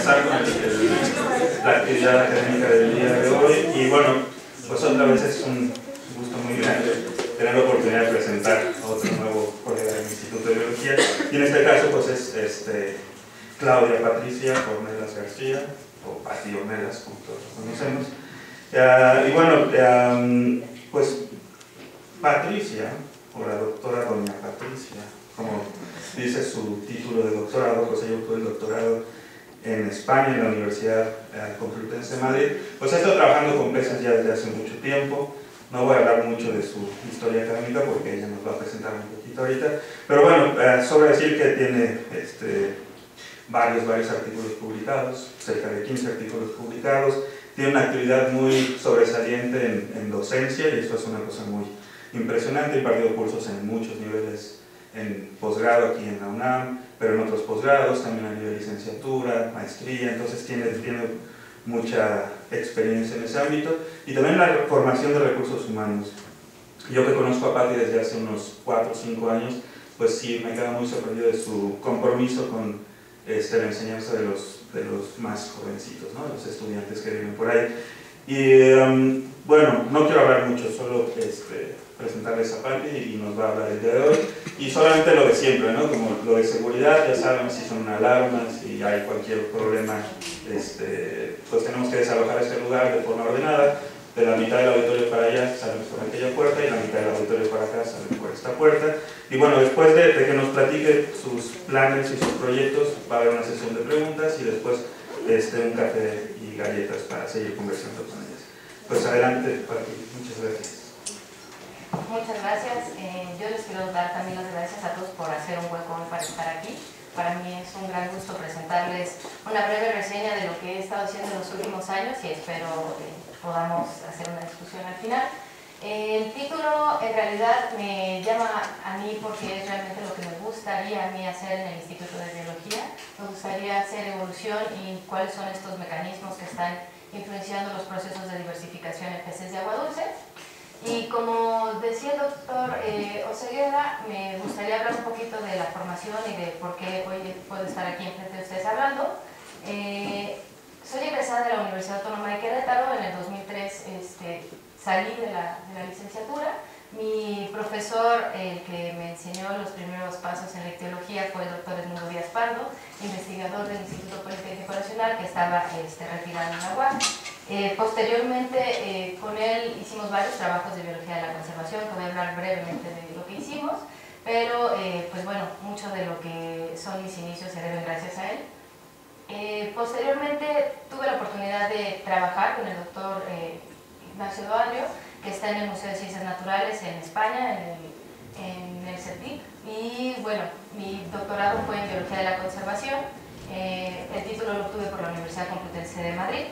comenzar con la actividad académica del día de hoy. Y bueno, pues otra vez es un gusto muy grande tener la oportunidad de presentar a otro nuevo colega del Instituto de Biología. Y en este caso pues es Claudia Patricia Ornelas García, o Pati Ornelas, como todos lo conocemos. Y bueno, pues Patricia, o la doctora doña Patricia, como dice su título de doctorado, pues ella obtuvo el doctorado en España, en la Universidad Complutense de Madrid. Pues ha estado trabajando con peces ya desde hace mucho tiempo. No voy a hablar mucho de su historia académica porque ella nos va a presentar un poquito ahorita. Pero bueno, sobra decir que tiene varios artículos publicados, cerca de 15 artículos publicados. Tiene una actividad muy sobresaliente en docencia y eso es una cosa muy impresionante. He impartido cursos en muchos niveles, en posgrado aquí en la UNAM, pero en otros posgrados, también a nivel de licenciatura, maestría, entonces tiene mucha experiencia en ese ámbito. Y también la formación de recursos humanos. Yo que conozco a Pati desde hace unos 4 o 5 años, pues sí, me queda muy sorprendido de su compromiso con la enseñanza de los más jovencitos, ¿no? De los estudiantes que viven por ahí. Y bueno, no quiero hablar mucho, solo presentarles a Pati y nos va a hablar el día de hoy. Y solamente lo de siempre, ¿no? Como lo de seguridad, ya saben si son alarmas, si hay cualquier problema, pues tenemos que desalojar este lugar de forma ordenada. De la mitad del auditorio para allá salimos por aquella puerta y la mitad del auditorio para acá salimos por esta puerta. Y bueno, después de que nos platique sus planes y sus proyectos, va a haber una sesión de preguntas y después un café y galletas para seguir conversando con ellas. Pues adelante, Pati, muchas gracias. Muchas gracias. Yo les quiero dar también las gracias a todos por hacer un hueco para estar aquí. Para mí es un gran gusto presentarles una breve reseña de lo que he estado haciendo en los últimos años y espero podamos hacer una discusión al final. El título en realidad me llama a mí porque es realmente lo que me gustaría a mí hacer en el Instituto de Biología. Me gustaría hacer evolución y cuáles son estos mecanismos que están influenciando los procesos de diversificación en peces de agua dulce. Y como decía el doctor Oseguera, me gustaría hablar un poquito de la formación y de por qué hoy puedo estar aquí enfrente de ustedes hablando. Soy egresada de la Universidad Autónoma de Querétaro. En el 2003 salí de la licenciatura. Mi profesor, el que me enseñó los primeros pasos en la ictiología, fue el doctor Edmundo Díaz Pardo, investigador del Instituto Politécnico Nacional, que estaba retirado en la UAC. Posteriormente, con él hicimos varios trabajos de biología de la conservación, que voy a hablar brevemente de lo que hicimos, pero pues bueno, mucho de lo que son mis inicios se deben gracias a él. Posteriormente tuve la oportunidad de trabajar con el doctor Ignacio Doadrio, que está en el Museo de Ciencias Naturales en España, en el CETIC, y bueno, mi doctorado fue en Biología de la Conservación. El título lo obtuve por la Universidad Complutense de Madrid.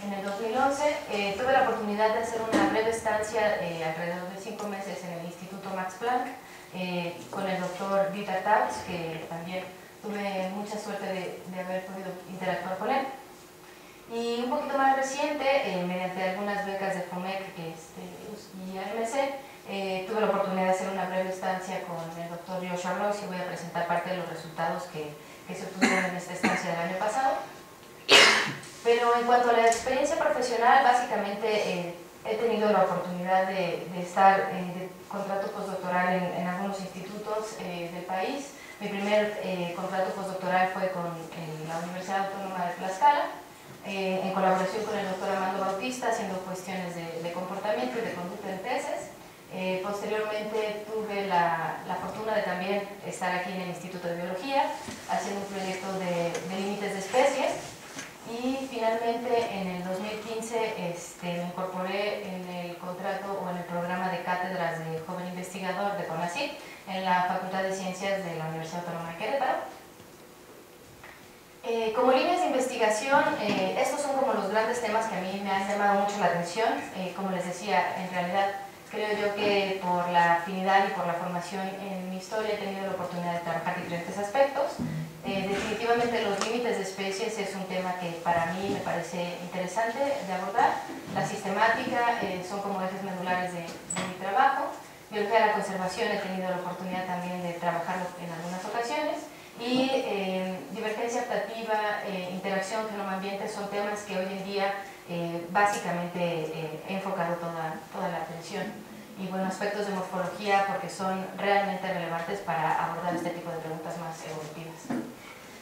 En el 2011 tuve la oportunidad de hacer una breve estancia, alrededor de 5 meses, en el Instituto Max Planck, con el doctor Dieter Taubes, que también tuve mucha suerte de haber podido interactuar con él. Y un poquito más reciente, mediante algunas becas de FOMEC y AMC, tuve la oportunidad de hacer una breve estancia con el doctor Joshua Ross y voy a presentar parte de los resultados que se obtuvieron en esta estancia del año pasado. Pero en cuanto a la experiencia profesional, básicamente he tenido la oportunidad de estar de contrato postdoctoral en algunos institutos del país. Mi primer contrato postdoctoral fue con la Universidad Autónoma de Tlaxcala, en colaboración con el doctor Armando Bautista, haciendo cuestiones de comportamiento y de conducta en peces. Posteriormente tuve la fortuna de también estar aquí en el Instituto de Biología, haciendo un proyecto de límites de especies. Y finalmente en el 2015 me incorporé en el contrato o en el programa de cátedras de joven investigador de CONACYT en la Facultad de Ciencias de la Universidad Autónoma de Querétaro. Como líneas de investigación, estos son como los grandes temas que a mí me han llamado mucho la atención. Como les decía, en realidad creo yo que por la afinidad y por la formación en mi historia he tenido la oportunidad de trabajar diferentes aspectos. Definitivamente los límites de especies es un tema que para mí me parece interesante de abordar. La sistemática son como ejes medulares de mi trabajo. Biología de la conservación he tenido la oportunidad también de trabajarlo en algunas ocasiones. Y divergencia adaptativa, interacción, genoma ambiente, son temas que hoy en día básicamente he enfocado toda la atención. Y bueno, aspectos de morfología porque son realmente relevantes para abordar este tipo de preguntas más evolutivas.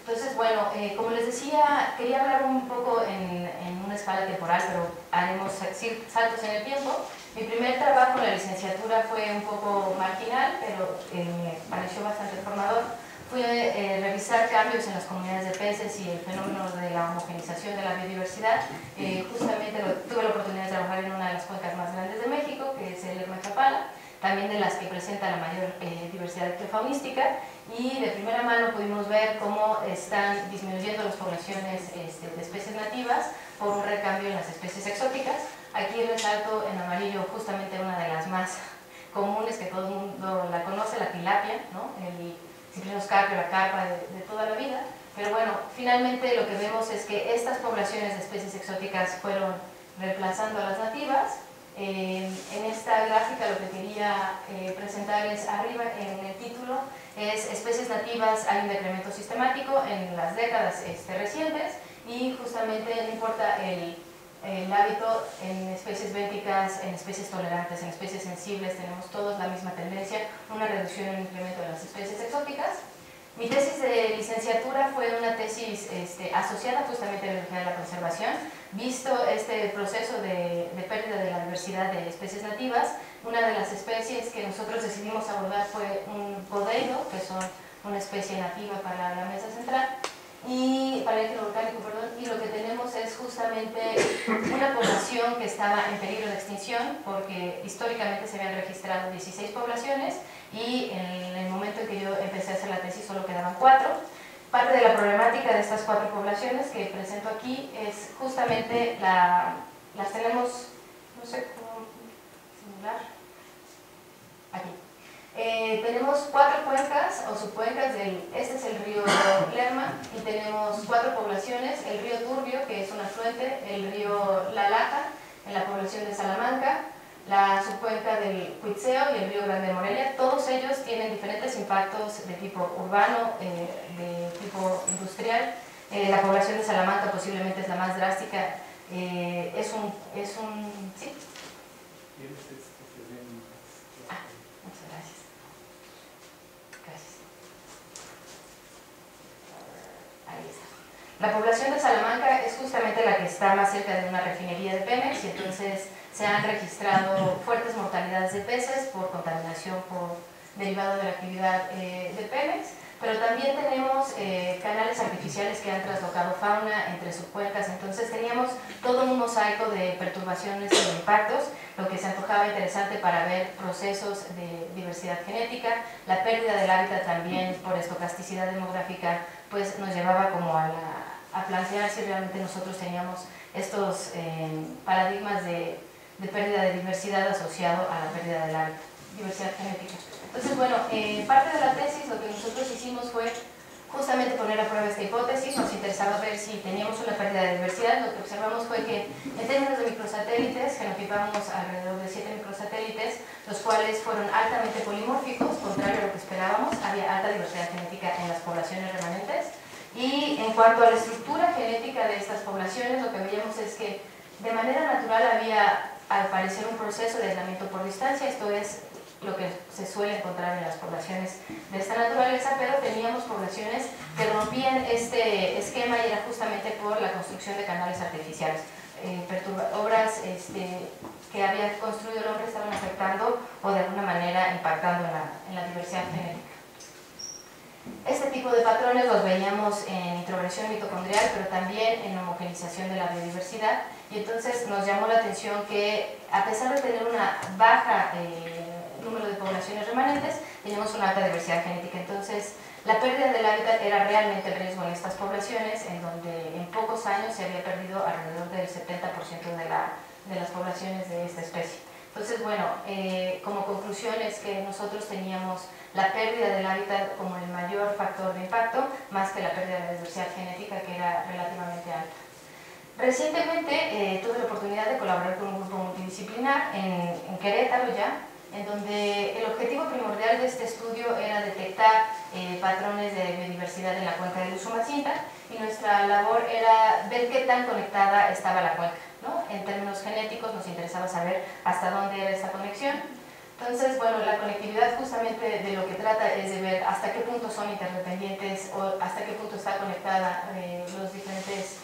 Entonces, bueno, como les decía, quería hablar un poco en una escala temporal, pero haremos saltos en el tiempo. Mi primer trabajo en la licenciatura fue un poco marginal, pero me pareció bastante formador. Fue revisar cambios en las comunidades de peces y el fenómeno de la homogenización de la biodiversidad. Justamente tuve la oportunidad de trabajar en una de las cuencas más grandes de México, que es el Lerma Chapala, también de las que presenta la mayor diversidad ectofaunística, y de primera mano pudimos ver cómo están disminuyendo las poblaciones de especies nativas por un recambio en las especies exóticas. Aquí resalto en amarillo justamente una de las más comunes que todo el mundo la conoce, la tilapia, ¿no? El Cyprinoscarpio, la carpa de toda la vida. Pero bueno, finalmente lo que vemos es que estas poblaciones de especies exóticas fueron reemplazando a las nativas. En esta gráfica lo que quería presentar es arriba en el título, es especies nativas, hay un decremento sistemático en las décadas recientes, y justamente no importa el hábito en especies béticas, en especies tolerantes, en especies sensibles, tenemos todos la misma tendencia, una reducción en el incremento de las especies exóticas. Mi tesis de licenciatura fue una tesis asociada justamente a la biología de la conservación. Visto este proceso de pérdida de la diversidad de especies nativas, una de las especies que nosotros decidimos abordar fue un podeido, que son una especie nativa para la mesa central, y para el líquido volcánico, perdón, y lo que tenemos es justamente una población que estaba en peligro de extinción porque históricamente se habían registrado 16 poblaciones y en el momento en que yo empecé a hacer la tesis solo quedaban 4. Parte de la problemática de estas 4 poblaciones que presento aquí es justamente las tenemos, no sé cómo simular, aquí. Tenemos 4 cuencas o subcuencas, este es el río Lerma, y tenemos 4 poblaciones, el río Turbio, que es un afluente, el río La Laja, en la población de Salamanca, la subcuenca del Cuitzeo y el río Grande de Morelia. Todos ellos tienen diferentes impactos de tipo urbano, de tipo industrial. La población de Salamanca posiblemente es la más drástica, es un ¿sí? Muchas gracias. Ahí está. La población de Salamanca es justamente la que está más cerca de una refinería de Pemex, y entonces se han registrado fuertes mortalidades de peces por contaminación derivado de la actividad de Pemex, pero también tenemos canales artificiales que han traslocado fauna entre subcuencas. Entonces teníamos todo un mosaico de perturbaciones y de impactos, lo que se antojaba interesante para ver procesos de diversidad genética. La pérdida del hábitat también por estocasticidad demográfica pues nos llevaba como a plantear si realmente nosotros teníamos estos paradigmas de pérdida de diversidad asociado a la pérdida del hábitat, diversidad genética. Entonces, bueno, parte de la tesis lo que nosotros hicimos fue justamente poner a prueba esta hipótesis. Nos interesaba ver si teníamos una pérdida de diversidad. Lo que observamos fue que en términos de microsatélites, genotipamos alrededor de 7 microsatélites, los cuales fueron altamente polimórficos, contrario a lo que esperábamos. Había alta diversidad genética en las poblaciones remanentes. Y en cuanto a la estructura genética de estas poblaciones, lo que veíamos es que de manera natural había, al parecer, un proceso de aislamiento por distancia. Esto es lo que se suele encontrar en las poblaciones de esta naturaleza, pero teníamos poblaciones que rompían este esquema, y era justamente por la construcción de canales artificiales. Obras que había construido el hombre estaban afectando o de alguna manera impactando en la diversidad genética. Este tipo de patrones los veíamos en introversión mitocondrial, pero también en homogenización de la biodiversidad, y entonces nos llamó la atención que, a pesar de tener una baja número de poblaciones remanentes, teníamos una alta diversidad genética. Entonces, la pérdida del hábitat era realmente el riesgo en estas poblaciones, en donde en pocos años se había perdido alrededor del 70% de las poblaciones de esta especie. Entonces, bueno, como conclusión es que nosotros teníamos la pérdida del hábitat como el mayor factor de impacto, más que la pérdida de la diversidad genética, que era relativamente alta. Recientemente tuve la oportunidad de colaborar con un grupo multidisciplinar en Querétaro ya, en donde el objetivo primordial de este estudio era detectar patrones de biodiversidad en la cuenca del Usumacinta, y nuestra labor era ver qué tan conectada estaba la cuenca, ¿no? En términos genéticos nos interesaba saber hasta dónde era esta conexión. Entonces, bueno, la conectividad justamente de lo que trata es de ver hasta qué punto son interdependientes o hasta qué punto está conectada los diferentes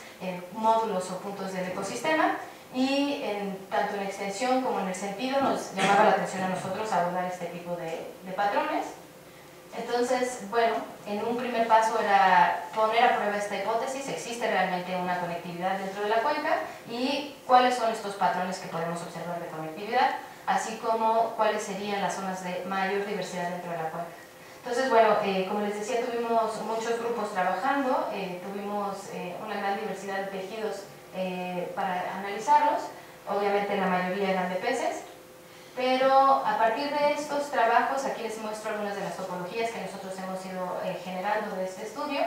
módulos o puntos del ecosistema, y tanto en extensión como en el sentido nos llamaba la atención a nosotros abordar este tipo de patrones. Entonces, bueno, en un primer paso era poner a prueba esta hipótesis: existe realmente una conectividad dentro de la cuenca y cuáles son estos patrones que podemos observar de conectividad, así como cuáles serían las zonas de mayor diversidad dentro de la cuenca. Entonces, bueno, como les decía, tuvimos muchos grupos trabajando, tuvimos una gran diversidad de tejidos para analizarlos. Obviamente la mayoría eran de peces, pero a partir de estos trabajos, aquí les muestro algunas de las topologías que nosotros hemos ido generando de este estudio.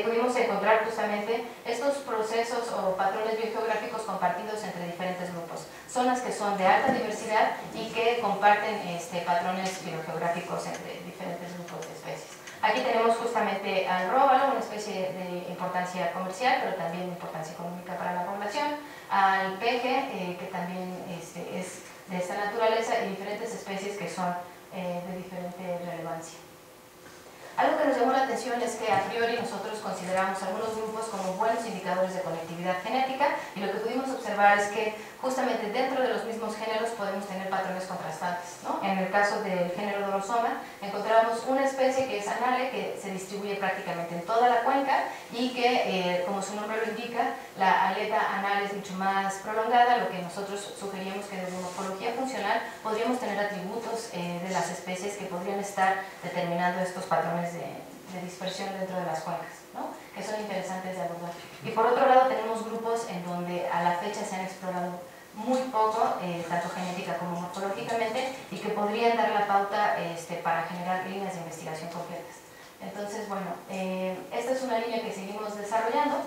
Pudimos encontrar justamente estos procesos o patrones biogeográficos compartidos entre diferentes grupos, zonas que son de alta diversidad y que comparten patrones biogeográficos entre diferentes grupos de especies. Aquí tenemos justamente al róbalo, una especie de importancia comercial, pero también de importancia económica para la población, al peje, que también es de esta naturaleza, y diferentes especies que son de diferente relevancia. Algo que nos llamó la atención es que a priori nosotros consideramos algunos grupos como buenos indicadores de conectividad genética, y lo que pudimos observar es que justamente dentro de los mismos géneros podemos tener patrones contrastantes, ¿no? En el caso del género Dorosoma encontramos una especie que es anale, que se distribuye prácticamente en toda la cuenca y que, como su nombre lo indica, la aleta anal es mucho más prolongada, lo que nosotros sugeríamos que desde morfología funcional podríamos tener atributos de las especies que podrían estar determinando estos patrones de dispersión dentro de las cuencas, ¿no? Que son interesantes de abordar. Y por otro lado tenemos grupos en donde a la fecha se han explorado muy poco, tanto genética como morfológicamente, y que podrían dar la pauta para generar líneas de investigación completas. Entonces, bueno, esta es una línea que seguimos desarrollando.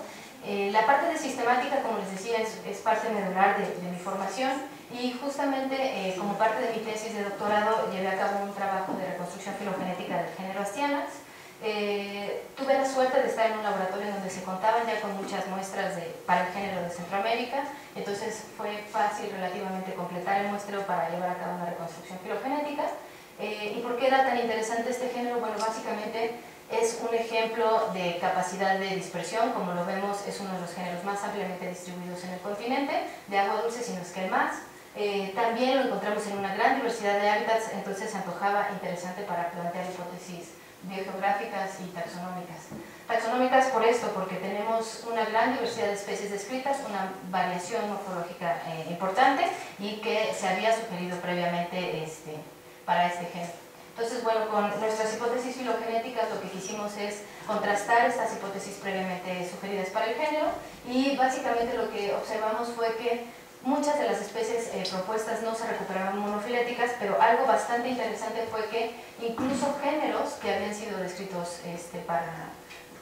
La parte de sistemática, como les decía, es parte medular de mi formación, y justamente como parte de mi tesis de doctorado llevé a cabo un trabajo de reconstrucción filogenética del género Astianax. Tuve la suerte de estar en un laboratorio en donde se contaban ya con muchas muestras para el género de Centroamérica, entonces fue fácil relativamente completar el muestreo para llevar a cabo una reconstrucción filogenética. ¿Y por qué era tan interesante este género? Bueno, básicamente es un ejemplo de capacidad de dispersión. Como lo vemos, es uno de los géneros más ampliamente distribuidos en el continente, de agua dulce, si no es que el más. También lo encontramos en una gran diversidad de hábitats, entonces se antojaba interesante para plantear hipótesis biogeográficas y taxonómicas. Taxonómicas por esto, porque tenemos una gran diversidad de especies descritas, una variación morfológica importante, y que se había sugerido previamente para este género. Entonces, bueno, con nuestras hipótesis filogenéticas lo que quisimos es contrastar estas hipótesis previamente sugeridas para el género, y básicamente lo que observamos fue que muchas de las especies propuestas no se recuperaban monofiléticas, pero algo bastante interesante fue que incluso géneros que habían sido descritos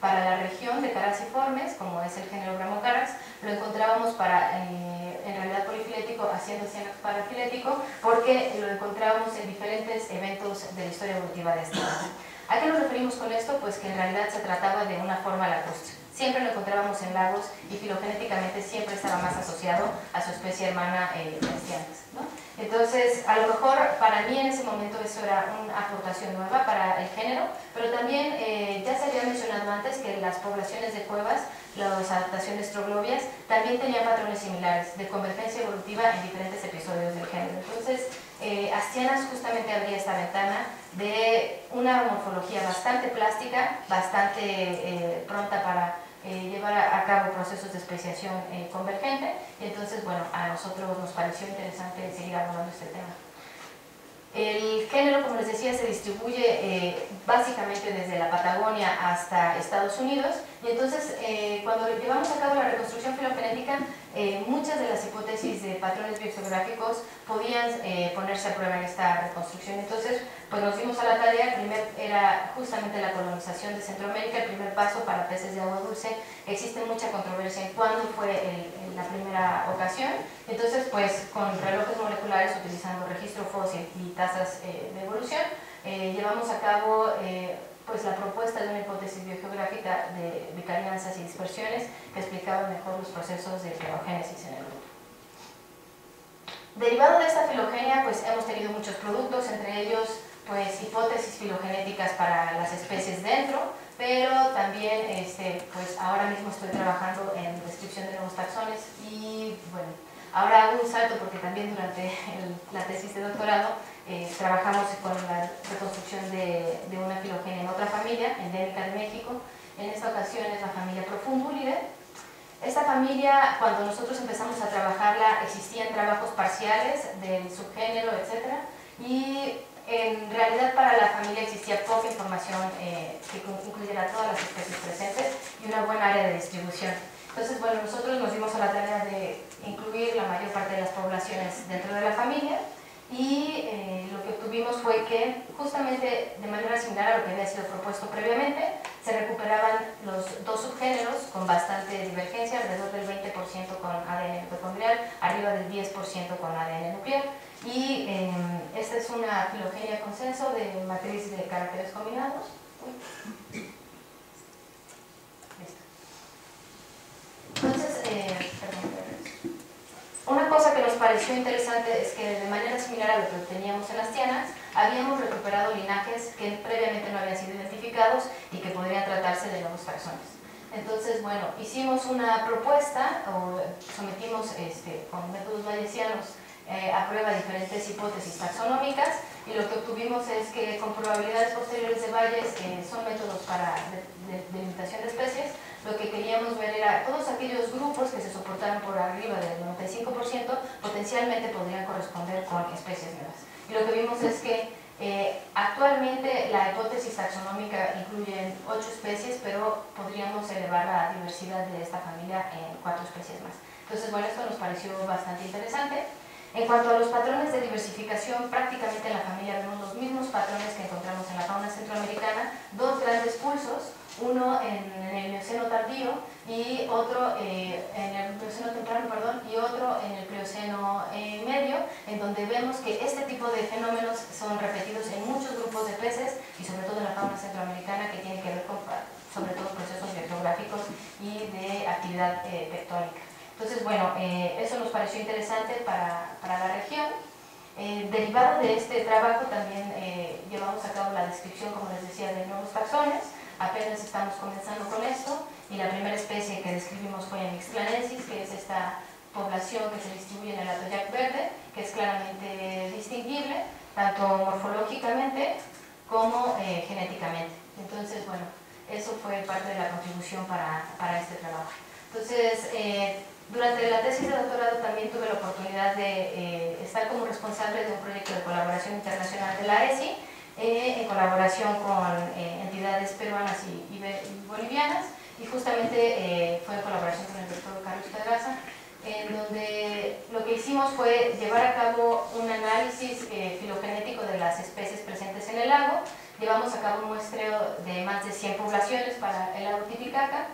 para la región de caraciformes, como es el género Bramocarax, lo encontrábamos en realidad polifilético, haciendo Astianax parafilético, porque lo encontrábamos en diferentes eventos de la historia evolutiva de esta raza. ¿A qué nos referimos con esto? Pues que en realidad se trataba de una forma lacustre. Siempre lo encontrábamos en lagos y filogenéticamente siempre estaba más asociado a su especie hermana Astianax, ¿no? Entonces, a lo mejor para mí en ese momento eso era una aportación nueva para el género, pero también ya se había mencionado antes que las poblaciones de cuevas, las adaptaciones troglobias, también tenían patrones similares de convergencia evolutiva en diferentes episodios del género. Entonces, Astianax justamente abría esta ventana de una morfología bastante plástica, bastante pronta para llevar a cabo procesos de especiación convergente, y entonces, bueno, a nosotros nos pareció interesante seguir abordando este tema. El género, como les decía, se distribuye básicamente desde la Patagonia hasta Estados Unidos, y entonces cuando llevamos a cabo la reconstrucción filogenética, muchas de las hipótesis de patrones biogeográficos podían ponerse a prueba en esta reconstrucción. Entonces, pues nos dimos a la tarea. Primero era justamente la colonización de Centroamérica, el primer paso para peces de agua dulce. Existe mucha controversia en cuándo fue la primera ocasión. Entonces, pues con relojes moleculares, utilizando registro fósil y tasas de evolución, llevamos a cabo pues la propuesta de una hipótesis biogeográfica de bicalianzas y dispersiones que explicaba mejor los procesos de filogénesis en el grupo. Derivado de esta filogenia, pues hemos tenido muchos productos, entre ellos pues hipótesis filogenéticas para las especies dentro, pero también pues ahora mismo estoy trabajando en descripción de nuevos taxones y bueno, ahora hago un salto porque también durante la tesis de doctorado trabajamos con la reconstrucción de una filogenia en otra familia, endémica de México. En esta ocasión es la familia Profumbulidae. Esta familia, cuando nosotros empezamos a trabajarla, existían trabajos parciales del subgénero, etc. Y en realidad para la familia existía poca información que incluyera todas las especies presentes y una buena área de distribución. Entonces, bueno, nosotros nos dimos a la tarea de incluir la mayor parte de las poblaciones dentro de la familia y lo que obtuvimos fue que justamente de manera similar a lo que había sido propuesto previamente, se recuperaban los dos subgéneros con bastante divergencia, alrededor del 20% con ADN mitocondrial, arriba del 10% con ADN nuclear. Y esta es una filogenia consenso de matriz de caracteres combinados. Listo. Entonces, una cosa que nos pareció interesante es que de manera similar a lo que teníamos en las tianas, habíamos recuperado linajes que previamente no habían sido identificados y que podrían tratarse de nuevos taxones. Entonces, bueno, hicimos una propuesta o sometimos con métodos bayesianos a prueba diferentes hipótesis taxonómicas y lo que obtuvimos es que con probabilidades posteriores de Bayes son métodos para delimitación de especies. Lo que queríamos ver era todos aquellos grupos que se soportaran por arriba del 95% potencialmente podrían corresponder con especies nuevas. Y lo que vimos es que actualmente la hipótesis taxonómica incluye 8 especies, pero podríamos elevar la diversidad de esta familia en 4 especies más. Entonces, bueno, esto nos pareció bastante interesante. En cuanto a los patrones de diversificación, prácticamente en la familia vemos los mismos patrones que encontramos en la fauna centroamericana, dos grandes pulsos, uno en el Mioceno tardío y otro en el Mioceno temprano, perdón, y otro en el Plioceno medio, en donde vemos que este tipo de fenómenos son repetidos en muchos grupos de peces y sobre todo en la fauna centroamericana, que tiene que ver con sobre todo procesos biogeográficos y de actividad tectónica. Entonces, bueno, eso nos pareció interesante para la región. Derivado de este trabajo también llevamos a cabo la descripción, como les decía, de nuevos taxones. Apenas estamos comenzando con esto y la primera especie que describimos fue Mixclanensis, que es esta población que se distribuye en el Atoyac verde, que es claramente distinguible, tanto morfológicamente como genéticamente. Entonces, bueno, eso fue parte de la contribución para este trabajo. Entonces, durante la tesis de doctorado también tuve la oportunidad de estar como responsable de un proyecto de colaboración internacional de la ESI, en colaboración con entidades peruanas y bolivianas, y justamente fue en colaboración con el doctor Carlos Pedraza, en donde lo que hicimos fue llevar a cabo un análisis filogenético de las especies presentes en el lago. Llevamos a cabo un muestreo de más de 100 poblaciones para el lago Titicaca.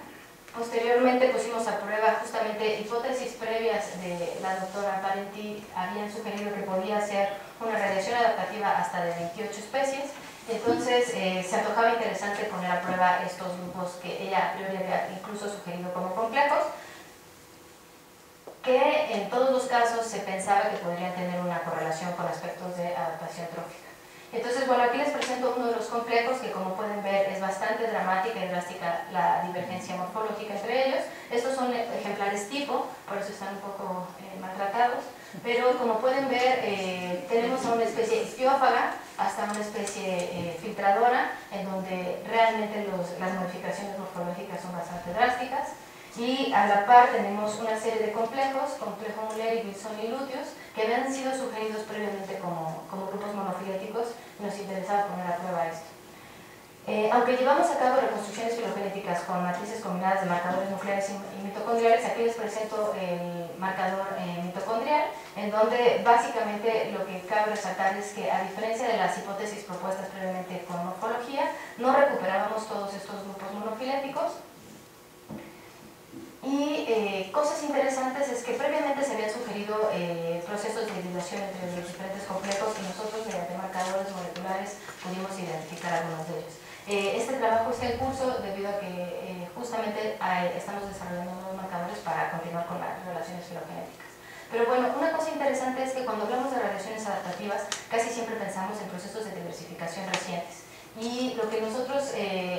Posteriormente pusimos a prueba justamente hipótesis previas de la doctora Parenti, habían sugerido que podía ser una radiación adaptativa hasta de 28 especies. Entonces se antojaba interesante poner a prueba estos grupos que ella a priori había incluso sugerido como complejos, que en todos los casos se pensaba que podrían tener una correlación con aspectos de adaptación trófica. Entonces, bueno, aquí les presento uno de los complejos que, como pueden ver, es bastante dramática y drástica la divergencia morfológica entre ellos. Estos son ejemplares tipo, por eso están un poco maltratados, pero como pueden ver, tenemos a una especie ichtiófaga hasta una especie filtradora, en donde realmente las modificaciones morfológicas son bastante drásticas. Y a la par tenemos una serie de complejos, complejo Muller, Wilson y Luteus, que habían sido sugeridos previamente como grupos monofiléticos, y nos interesaba poner a prueba esto. Aunque llevamos a cabo reconstrucciones filogenéticas con matrices combinadas de marcadores nucleares y mitocondriales, aquí les presento el marcador mitocondrial, en donde básicamente lo que cabe resaltar es que, a diferencia de las hipótesis propuestas previamente con morfología, no recuperábamos todos estos grupos monofiléticos. Y cosas interesantes es que previamente se habían sugerido procesos de hibridación entre los diferentes complejos y nosotros mediante marcadores moleculares pudimos identificar algunos de ellos. Este trabajo está en curso debido a que justamente estamos desarrollando nuevos marcadores para continuar con las relaciones filogenéticas. Pero bueno, una cosa interesante es que cuando hablamos de radiaciones adaptativas, casi siempre pensamos en procesos de diversificación recientes. Y lo que nosotros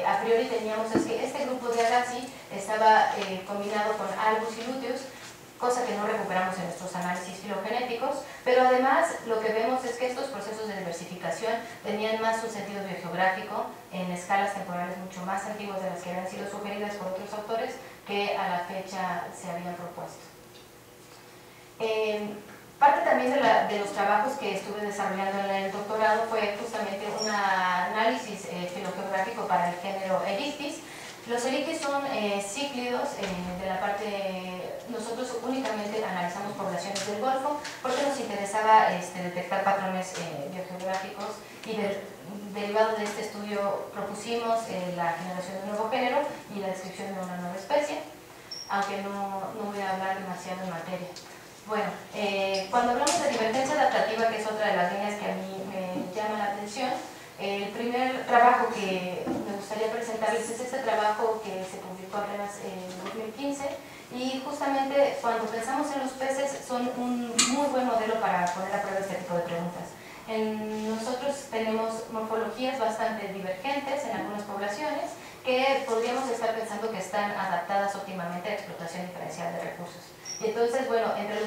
a priori teníamos es que este grupo de Agassi estaba combinado con Albus y Luteus, cosa que no recuperamos en nuestros análisis filogenéticos, pero además lo que vemos es que estos procesos de diversificación tenían más un sentido biogeográfico en escalas temporales mucho más antiguas de las que habían sido sugeridas por otros autores que a la fecha se habían propuesto. Parte también de los trabajos que estuve desarrollando en el doctorado fue justamente un análisis filogeográfico para el género Erichthys. Los Erichthys son cíclidos de la parte, nosotros únicamente analizamos poblaciones del Golfo porque nos interesaba detectar patrones biogeográficos y derivado de este estudio propusimos la generación de un nuevo género y la descripción de una nueva especie, aunque no voy a hablar demasiado en materia. Bueno, cuando hablamos de divergencia adaptativa, que es otra de las líneas que a mí me llama la atención, el primer trabajo que me gustaría presentarles es este trabajo que se publicó apenas en 2015 y justamente cuando pensamos en los peces son un muy buen modelo para poner a prueba este tipo de preguntas. Nosotros tenemos morfologías bastante divergentes en algunas poblaciones que podríamos estar pensando que están adaptadas óptimamente a explotación diferencial de recursos. Y entonces, bueno, entre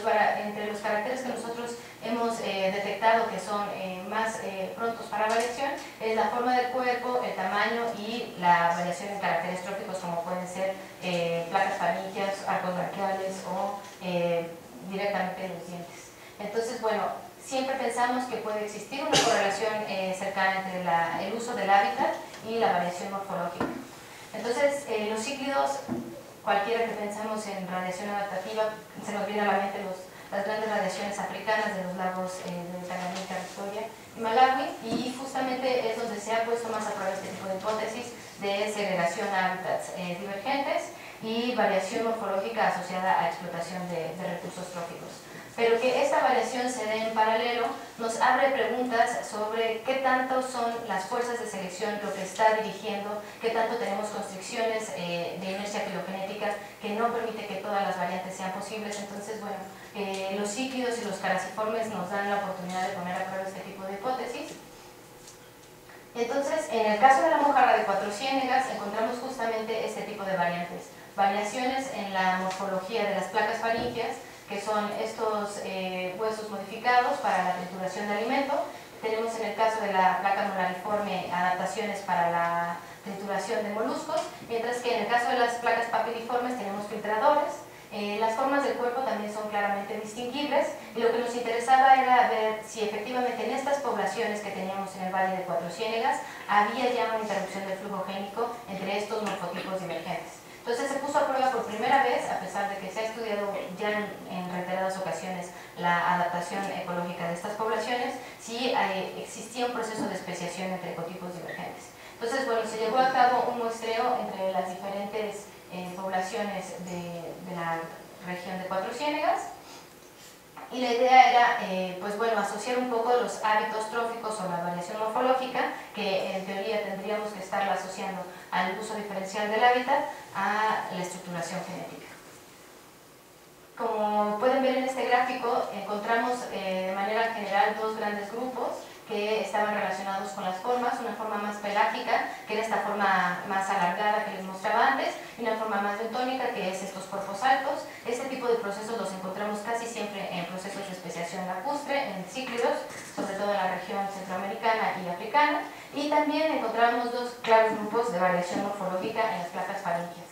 los caracteres que nosotros hemos detectado que son más prontos para variación es la forma del cuerpo, el tamaño y la variación en caracteres tróficos como pueden ser placas faringias, arcos branquiales o directamente los dientes. Entonces, bueno, siempre pensamos que puede existir una correlación cercana entre el uso del hábitat y la variación morfológica. Entonces, los cíclidos, cualquiera que pensamos en radiación adaptativa, se nos viene a la mente las grandes radiaciones africanas de los lagos de Tanganyika, Victoria y Malawi, y justamente es donde se ha puesto más a prueba este tipo de hipótesis de segregación a hábitats divergentes y variación morfológica asociada a explotación de recursos tróficos. Pero que esta variación se dé en paralelo nos abre preguntas sobre qué tanto son las fuerzas de selección lo que está dirigiendo, qué tanto tenemos constricciones de inercia filogenética que no permite que todas las variantes sean posibles. Entonces, bueno, los cíclidos y los caraciformes nos dan la oportunidad de poner a prueba este tipo de hipótesis. Entonces, en el caso de la mojarra de Cuatro Ciénegas encontramos justamente este tipo de variantes, variaciones en la morfología de las placas faringias, que son estos huesos modificados para la trituración de alimento. Tenemos en el caso de la placa molariforme adaptaciones para la trituración de moluscos, mientras que en el caso de las placas papiliformes tenemos filtradores. Las formas del cuerpo también son claramente distinguibles y lo que nos interesaba era ver si efectivamente en estas poblaciones que teníamos en el Valle de Cuatro Ciénegas había ya una interrupción del flujo génico entre estos morfotipos divergentes. Entonces se puso a prueba por primera vez, a pesar de que se ha estudiado ya en reiteradas ocasiones la adaptación ecológica de estas poblaciones, si existía un proceso de especiación entre ecotipos divergentes. Entonces, bueno, se llevó a cabo un muestreo entre las diferentes poblaciones de la región de Cuatro Ciénegas y la idea era, pues bueno, asociar un poco los hábitos tróficos o la variación morfológica, que en teoría tendríamos que estarla asociando al uso diferencial del hábitat, a la estructuración genética. Como pueden ver en este gráfico, encontramos de manera general dos grandes grupos que estaban relacionados con las formas, una forma más pelágica, que era esta forma más alargada que les mostraba antes, y una forma más bentónica, que es estos cuerpos altos. Este tipo de procesos los encontramos casi siempre en procesos de especiación lacustre, en cíclidos, sobre todo en la región centroamericana y africana, y también encontramos dos claros grupos de variación morfológica en las placas faringias.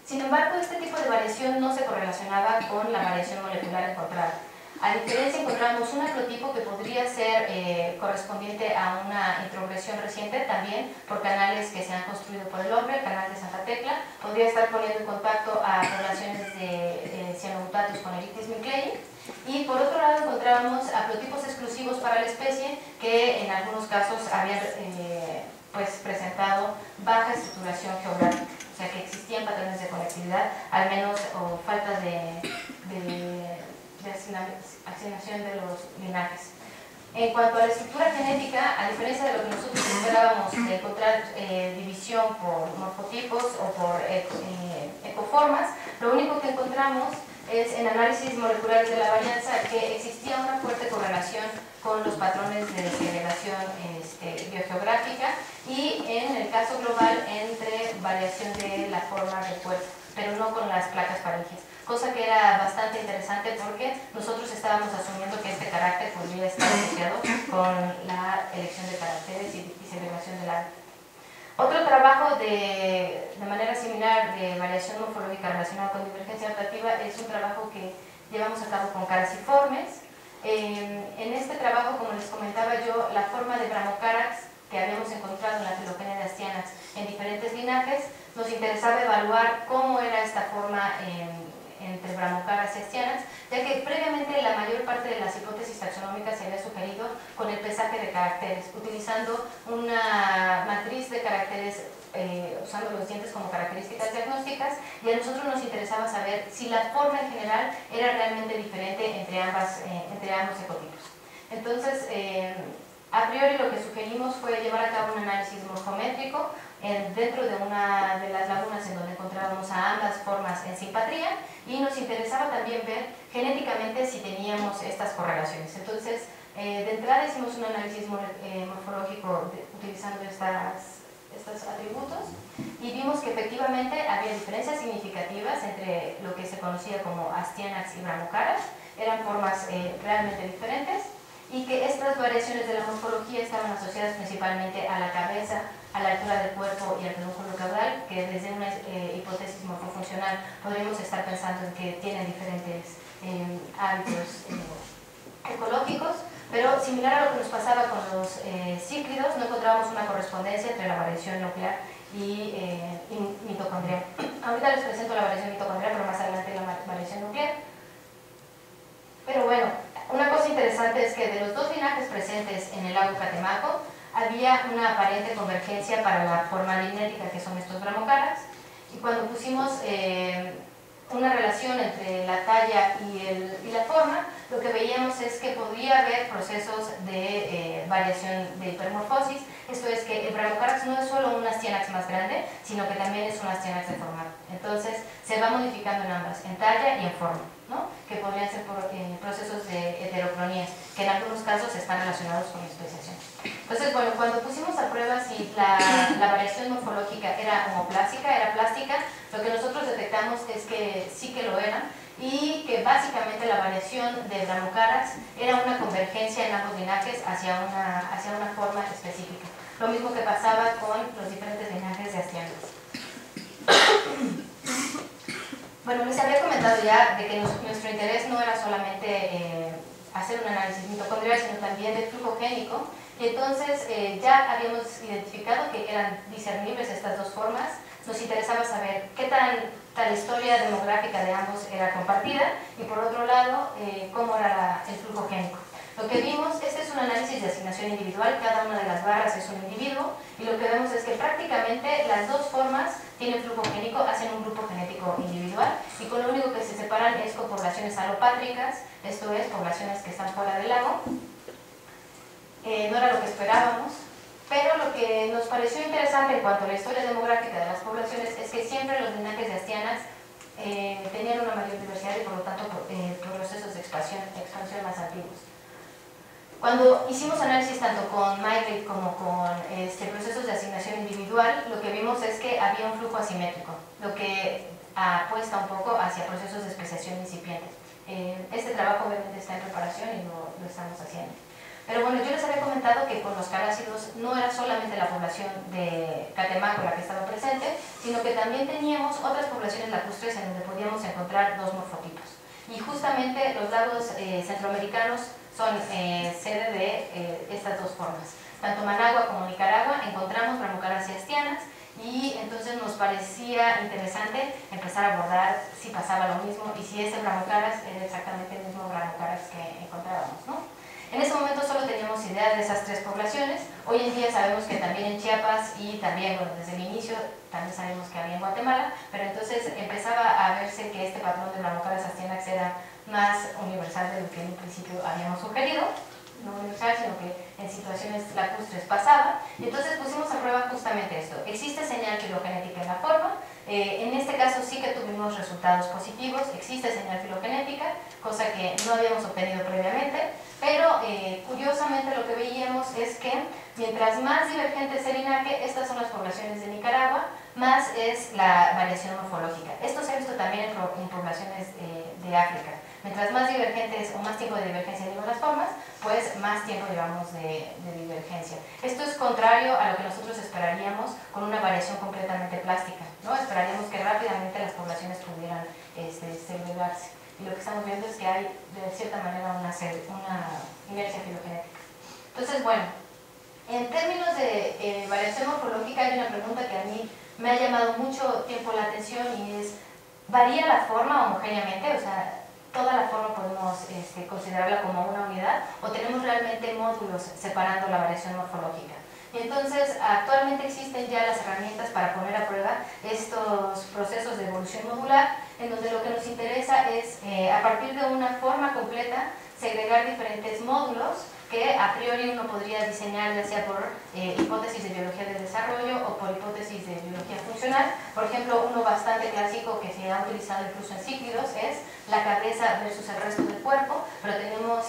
Sin embargo, este tipo de variación no se correlacionaba con la variación molecular encontrada. A diferencia, encontramos un haplotipo que podría ser correspondiente a una introgresión reciente, también por canales que se han construido por el hombre, el canal de Santa Tecla, podría estar poniendo en contacto a poblaciones de cianobutatos con Erichthys minklei. Y por otro lado encontramos haplotipos exclusivos para la especie que en algunos casos habían pues presentado baja estructuración geográfica, o sea que existían patrones de conectividad, al menos, o falta de asignación de los linajes. En cuanto a la estructura genética, a diferencia de lo que nosotros esperábamos de encontrar división por morfotipos o por ecoformas, lo único que encontramos es en análisis moleculares de la varianza que existía una fuerte correlación con los patrones de segregación biogeográfica y en el caso global entre variación de la forma del cuerpo, pero no con las placas faringias. Cosa que era bastante interesante porque nosotros estábamos asumiendo que este carácter podría estar asociado con la elección de caracteres y segregación del hábitat. Otro trabajo de manera similar de variación morfológica relacionada con divergencia adaptativa es un trabajo que llevamos a cabo con carasiformes. En este trabajo, como les comentaba yo, la forma de Brachocarax que habíamos encontrado en la filogenia de Astyanax en diferentes linajes, nos interesaba evaluar cómo era esta forma entre Brachocarax y Astyanax, ya que previamente la mayor parte de las hipótesis taxonómicas se había sugerido con el pesaje de caracteres, utilizando una matriz de caracteres, usando los dientes como características diagnósticas, y a nosotros nos interesaba saber si la forma en general era realmente diferente entre ambos ecotipos. Entonces, a priori lo que sugerimos fue llevar a cabo un análisis morfométrico dentro de una de las lagunas en donde encontrábamos a ambas formas en simpatría, y nos interesaba también ver genéticamente si teníamos estas correlaciones. Entonces, de entrada hicimos un análisis morfológico utilizando estos atributos y vimos que efectivamente había diferencias significativas entre lo que se conocía como Astyanax y Brachocarax, eran formas realmente diferentes, y que estas variaciones de la morfología estaban asociadas principalmente a la cabeza, a la altura del cuerpo y al pedúnculo caudal, que desde una hipótesis morfofuncional podríamos estar pensando en que tienen diferentes hábitos ecológicos, pero similar a lo que nos pasaba con los cíclidos, no encontrábamos una correspondencia entre la variación nuclear y mitocondrial. Ahorita les presento la variación mitocondrial, pero más adelante la variación nuclear. Pero bueno, una cosa interesante es que de los dos linajes presentes en el lago Catemaco había una aparente convergencia para la forma linética, que son estos Brachocarax, y cuando pusimos una relación entre la talla y la forma, lo que veíamos es que podría haber procesos de variación de hipermorfosis. Esto es que el Brachocarax no es solo un Astyanax más grande, sino que también es un Astyanax deformado. Entonces se va modificando en ambas, en talla y en forma, ¿no? Que podrían ser por procesos de heterocronías, que en algunos casos están relacionados con la especiación. Entonces, bueno, cuando pusimos a prueba si la variación morfológica era homoplástica, era plástica, lo que nosotros detectamos es que sí que lo era, y que básicamente la variación de Brachocarax era una convergencia en ambos linajes hacia una forma específica. Lo mismo que pasaba con los diferentes linajes de Astyanax. Bueno, les había comentado ya de que nuestro interés no era solamente hacer un análisis mitocondrial, sino también de flujo génico, y entonces ya habíamos identificado que eran discernibles estas dos formas. Nos interesaba saber qué tan la historia demográfica de ambos era compartida, y por otro lado, cómo era el flujo génico. Lo que vimos, este es un análisis de asignación individual, cada una de las barras es un individuo, y lo que vemos es que prácticamente las dos formas tienen flujo génico, hacen un grupo genético individual, y con lo único que se separan es con poblaciones alopátricas, esto es, poblaciones que están fuera del lago. No era lo que esperábamos, pero lo que nos pareció interesante en cuanto a la historia demográfica de las poblaciones es que siempre los linajes de Astyanax tenían una mayor diversidad y por lo tanto procesos de expansión más antiguos. Cuando hicimos análisis tanto con migrate como con procesos de asignación individual, lo que vimos es que había un flujo asimétrico, lo que apuesta un poco hacia procesos de especiación incipiente. Este trabajo obviamente está en preparación y lo estamos haciendo. Pero bueno, yo les había comentado que con los carácidos no era solamente la población de Catemaco la que estaba presente, sino que también teníamos otras poblaciones lacustres en donde podíamos encontrar dos morfotipos. Y justamente los lagos centroamericanos son sede de estas dos formas. Tanto Managua como Nicaragua encontramos Brachocarax y Astyanax, y entonces nos parecía interesante empezar a abordar si pasaba lo mismo y si ese Brachocarax era exactamente el mismo Brachocarax que encontrábamos, ¿no? En ese momento solo teníamos idea de esas tres poblaciones. Hoy en día sabemos que también en Chiapas y también, bueno, desde el inicio también sabemos que había en Guatemala, pero entonces empezaba a verse que este patrón de Brachocarax Astyanax era más universal de lo que en un principio habíamos sugerido. no universal, sino que en situaciones lacustres pasaba. Y entonces pusimos a prueba justamente esto. Existe señal filogenética en la forma. En este caso sí que tuvimos resultados positivos, existe señal filogenética, cosa que no habíamos obtenido previamente, pero curiosamente lo que veíamos es que mientras más divergente es el linaje, estas son las poblaciones de Nicaragua, más es la variación morfológica. Esto se ha visto también en poblaciones de África. Mientras más divergentes o más tiempo de divergencia llevan las formas, pues más tiempo llevamos de divergencia. Esto es contrario a lo que nosotros esperaríamos con una variación completamente plástica, ¿no? Esperaríamos que rápidamente las poblaciones pudieran segregarse. Y lo que estamos viendo es que hay, de cierta manera, una inercia filogenética. Entonces, bueno, en términos de variación morfológica hay una pregunta que a mí me ha llamado mucho tiempo la atención y es, ¿varía la forma homogéneamente? O sea, ¿toda la forma podemos considerarla como una unidad o tenemos realmente módulos separando la variación morfológica? Y entonces, actualmente existen ya las herramientas para poner a prueba estos procesos de evolución modular, en donde lo que nos interesa es, a partir de una forma completa, segregar diferentes módulos que a priori uno podría diseñar ya sea por hipótesis de biología del desarrollo o por hipótesis de biología funcional. Por ejemplo, uno bastante clásico que se ha utilizado incluso en cíclidos es la cabeza versus el resto del cuerpo, pero tenemos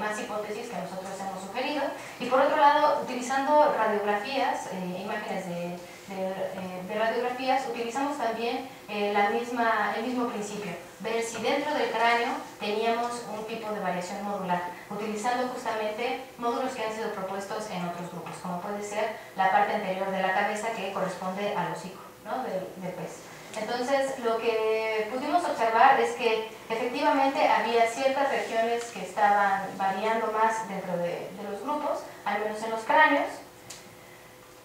más hipótesis que nosotros hemos sugerido. Y por otro lado, utilizando radiografías, imágenes de radiografías, utilizamos también el mismo principio, ver si dentro del cráneo teníamos un tipo de variación modular, utilizando justamente módulos que han sido propuestos en otros grupos, como puede ser la parte anterior de la cabeza que corresponde al hocico, ¿no? del pez. Entonces, lo que pudimos observar es que efectivamente había ciertas regiones que estaban variando más dentro de los grupos, al menos en los cráneos,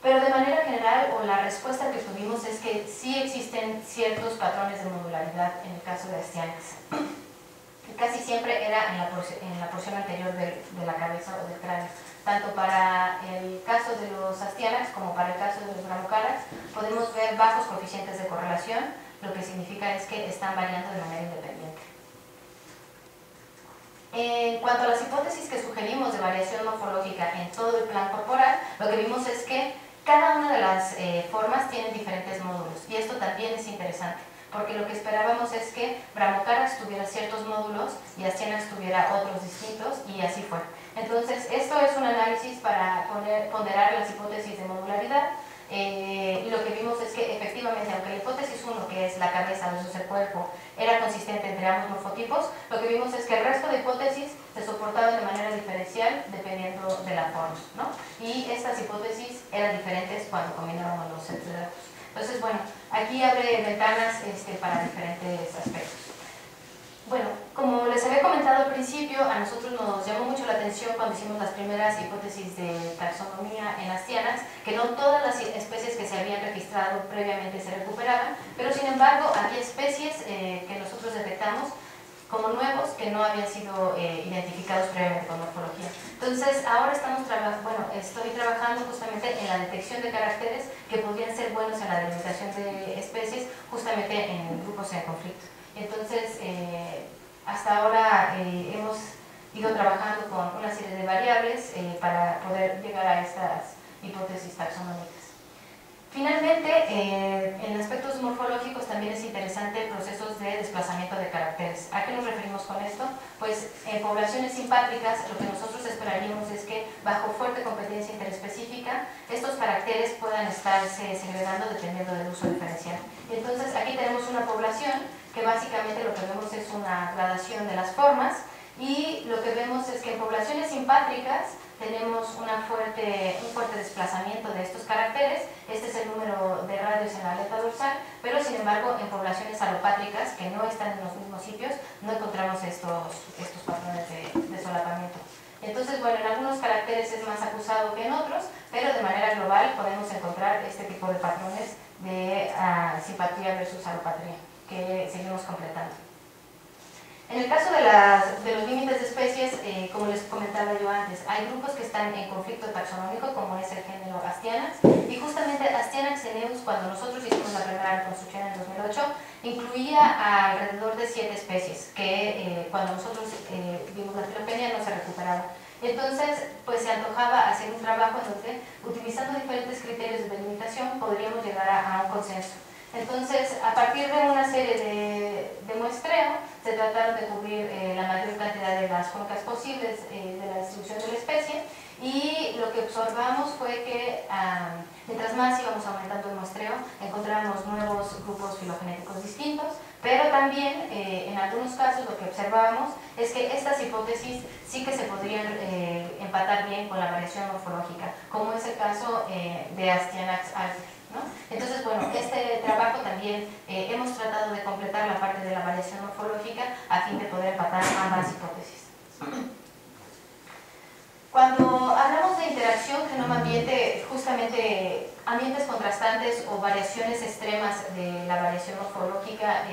pero de manera general, o la respuesta que tuvimos es que sí existen ciertos patrones de modularidad en el caso de Astyanax. Casi siempre era en la porción anterior de la cabeza o del cráneo. Tanto para el caso de los Astyanax como para el caso de los Gramocaras, podemos ver bajos coeficientes de correlación, lo que significa es que están variando de manera independiente. En cuanto a las hipótesis que sugerimos de variación morfológica en todo el plan corporal, lo que vimos es que cada una de las formas tiene diferentes módulos, y esto también es interesante, porque lo que esperábamos es que Bramocaras tuviera ciertos módulos y Astyanax tuviera otros distintos, y así fue. Entonces, esto es un análisis para ponderar las hipótesis de modularidad, y lo que vimos es que efectivamente, aunque la hipótesis 1, que es la cabeza versus el cuerpo, era consistente entre ambos morfotipos, lo que vimos es que el resto de hipótesis se soportaban de manera diferencial dependiendo de la forma, ¿no? Y estas hipótesis eran diferentes cuando combinábamos los sets de datos. Entonces, bueno, aquí abre ventanas para diferentes aspectos. Bueno, como les había comentado al principio, a nosotros nos llamó mucho la atención cuando hicimos las primeras hipótesis de taxonomía en Astyanax, que no todas las especies que se habían registrado previamente se recuperaban, pero sin embargo había especies que nosotros detectamos como nuevos que no habían sido identificados previamente con morfología. Entonces, ahora estoy trabajando justamente en la detección de caracteres que podrían ser buenos en la delimitación de especies, justamente en grupos en conflicto. Entonces, hasta ahora hemos ido trabajando con una serie de variables para poder llegar a estas hipótesis taxonómicas. Finalmente, en aspectos morfológicos también es interesante procesos de desplazamiento de caracteres. ¿A qué nos referimos con esto? Pues en poblaciones simpátricas lo que nosotros esperaríamos es que bajo fuerte competencia interespecífica estos caracteres puedan estarse segregando dependiendo del uso diferencial. Entonces aquí tenemos una población que básicamente lo que vemos es una gradación de las formas, y lo que vemos es que en poblaciones simpátricas tenemos un fuerte desplazamiento de estos caracteres. Este es el número de radios en la aleta dorsal, pero sin embargo en poblaciones alopátricas que no están en los mismos sitios no encontramos estos patrones de solapamiento. Entonces, bueno, en algunos caracteres es más acusado que en otros, pero de manera global podemos encontrar este tipo de patrones de simpatría versus alopatría que seguimos completando. En el caso de los límites de especies, como les comentaba yo antes, hay grupos que están en conflicto taxonómico, como es el género Astyanax, y justamente Astyanax eneus, cuando nosotros hicimos la primera reconstrucción en 2008, incluía alrededor de 7 especies, que cuando nosotros vimos la filogenia no se recuperaban. Entonces, pues se antojaba hacer un trabajo en donde, utilizando diferentes criterios de delimitación, podríamos llegar a un consenso. Entonces, a partir de una serie de muestreo, se trataron de cubrir la mayor cantidad de las cuencas posibles de la distribución de la especie, y lo que observamos fue que mientras más íbamos aumentando el muestreo, encontrábamos nuevos grupos filogenéticos distintos, pero también en algunos casos lo que observábamos es que estas hipótesis sí que se podrían empatar bien con la variación morfológica, como es el caso de Astyanax alfa, ¿no? Entonces, bueno, este trabajo también hemos tratado de completar la parte de la variación morfológica a fin de poder empatar ambas hipótesis. Cuando hablamos de interacción genoma-ambiente, justamente ambientes contrastantes o variaciones extremas de la variación morfológica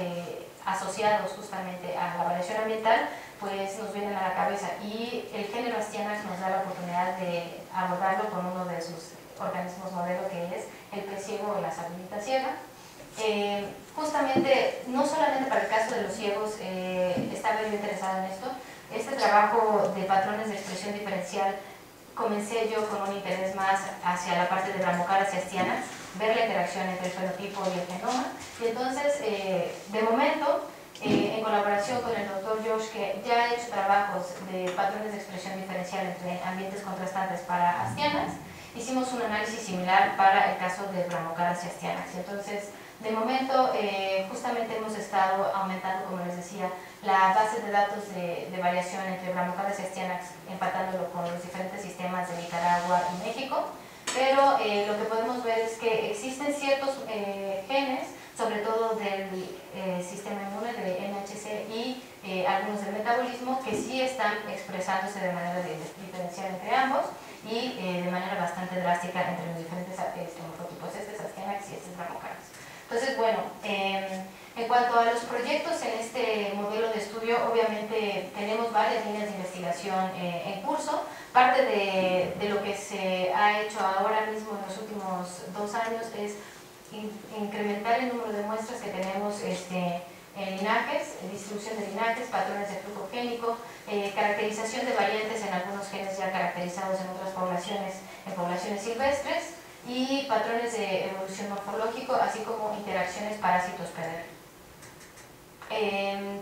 asociados justamente a la variación ambiental, pues nos vienen a la cabeza, y el género Astyanax nos da la oportunidad de abordarlo con uno de sus organismos modelo, que es el pez ciego o la sabinita ciega. Justamente, no solamente para el caso de los ciegos estaba yo interesada en esto. Este trabajo de patrones de expresión diferencial comencé yo con un interés más hacia la parte de Bramocaras y Astyanax, ver la interacción entre el fenotipo y el genoma, y entonces, de momento, en colaboración con el doctor Josh, que ya ha hecho trabajos de patrones de expresión diferencial entre ambientes contrastantes para Astyanax, hicimos un análisis similar para el caso de Bramocaras y Astyanax. Entonces, de momento, justamente hemos estado aumentando, como les decía, la base de datos de variación entre Bramocaras y Astyanax, empatándolo con los diferentes sistemas de Nicaragua y México, pero lo que podemos ver es que existen ciertos genes, sobre todo del sistema inmune, de MHC, y algunos del metabolismo, que sí están expresándose de manera diferencial entre ambos y de manera bastante drástica entre los diferentes morfotipos, este es Astyanax y este es Bramocaras. Entonces, bueno, en cuanto a los proyectos en este modelo de estudio, obviamente tenemos varias líneas de investigación en curso. Parte de lo que se ha hecho ahora mismo en los últimos 2 años es incrementar el número de muestras que tenemos en linajes, distribución de linajes, patrones de flujo génico, caracterización de variantes en algunos genes ya caracterizados en otras poblaciones, en poblaciones silvestres, y patrones de evolución morfológico, así como interacciones parásitos-PD.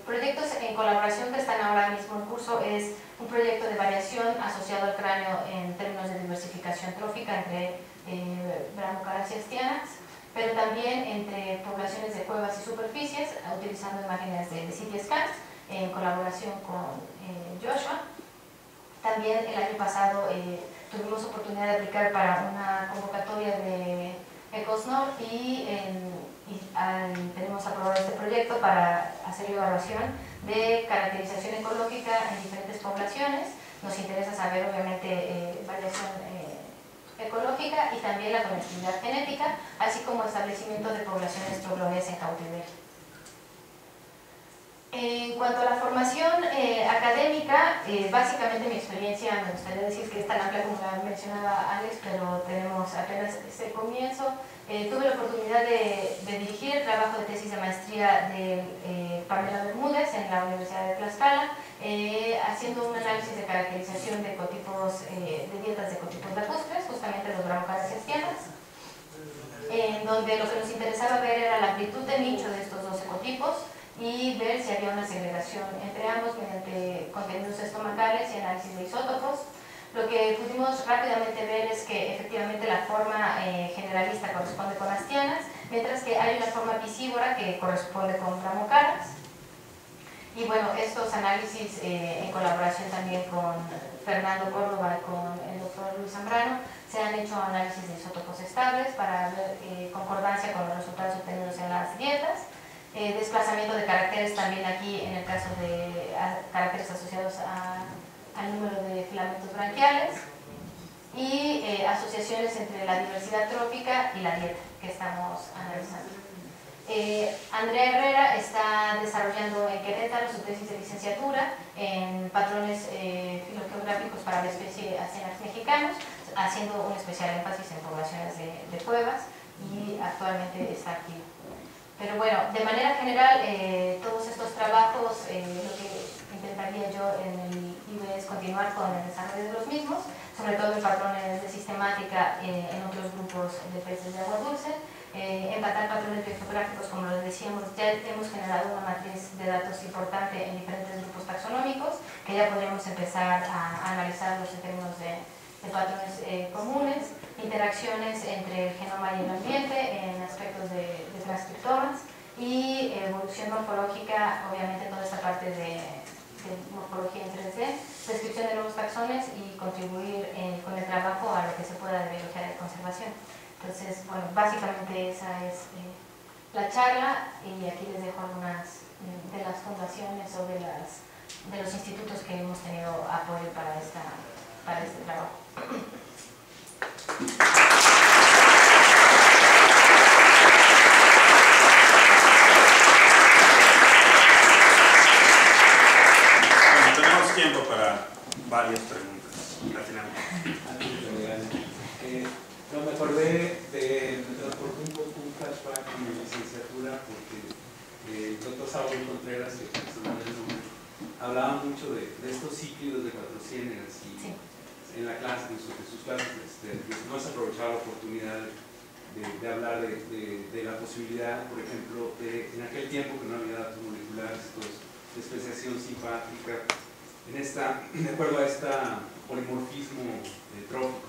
Proyectos en colaboración que están ahora mismo en curso es un proyecto de variación asociado al cráneo en términos de diversificación trófica entre Bramocaras y Astyanax, pero también entre poblaciones de cuevas y superficies, utilizando imágenes de CT scans en colaboración con Joshua. También el año pasado tuvimos oportunidad de aplicar para una convocatoria de ECOSNOR y tenemos aprobado este proyecto para hacer evaluación de caracterización ecológica en diferentes poblaciones. Nos interesa saber, obviamente, variación ecológica y también la conectividad genética, así como establecimiento de poblaciones troglóreas en cautiverio. En cuanto a la formación académica, básicamente mi experiencia, me gustaría decir que es tan amplia como la mencionaba Alex, pero tenemos apenas este comienzo. Tuve la oportunidad de dirigir el trabajo de tesis de maestría de Pamela Bermúdez en la Universidad de Tlaxcala, haciendo un análisis de caracterización de ecotipos, de dietas de ecotipos lacustres, justamente los Bramocaras y Astyanax, en donde lo que nos interesaba ver era la amplitud de nicho de estos dos ecotipos y ver si había una segregación entre ambos mediante contenidos estomacales y análisis de isótopos. Lo que pudimos rápidamente ver es que efectivamente la forma generalista corresponde con Astyanax, mientras que hay una forma piscívora que corresponde con Bramocaras. Y bueno, estos análisis en colaboración también con Fernando Córdoba y con el doctor Luis Zambrano, se han hecho análisis de isótopos estables para ver concordancia con los resultados obtenidos en las dietas. Desplazamiento de caracteres también aquí en el caso de caracteres asociados al número de filamentos branquiales, y asociaciones entre la diversidad trófica y la dieta que estamos analizando. Andrea Herrera está desarrollando en Querétaro su tesis de licenciatura en patrones filogeográficos para la especie Astyanax mexicanos, haciendo un especial énfasis en poblaciones de cuevas, y actualmente está activo. Pero bueno, de manera general, todos estos trabajos, lo que intentaría yo en el IB es continuar con el desarrollo de los mismos, sobre todo en patrones de sistemática en otros grupos de peces de agua dulce. Empatar patrones biogeográficos, como lo decíamos, ya hemos generado una matriz de datos importante en diferentes grupos taxonómicos, que ya podríamos empezar a analizarlos en términos de patrones comunes, interacciones entre el genoma y el ambiente en aspectos de transcriptomas, y evolución morfológica, obviamente toda esta parte de morfología en 3D, descripción de nuevos taxones y contribuir con el trabajo a lo que se pueda de biología de conservación. Entonces, bueno, básicamente esa es la charla, y aquí les dejo algunas de las fundaciones o de los institutos que hemos tenido apoyo para este trabajo. Bueno, tenemos tiempo para varias preguntas. No, me acordé me transportó un poco un flashback en mi licenciatura, porque el doctor Saúl Contreras, que personalmente hablaba mucho de estos cíclidos de 400 y sí. En la clase, en sus clases, no se aprovechaba la oportunidad de hablar de la posibilidad, por ejemplo, en aquel tiempo que no había datos moleculares, de especiación simpátrica, de acuerdo a este polimorfismo trófico.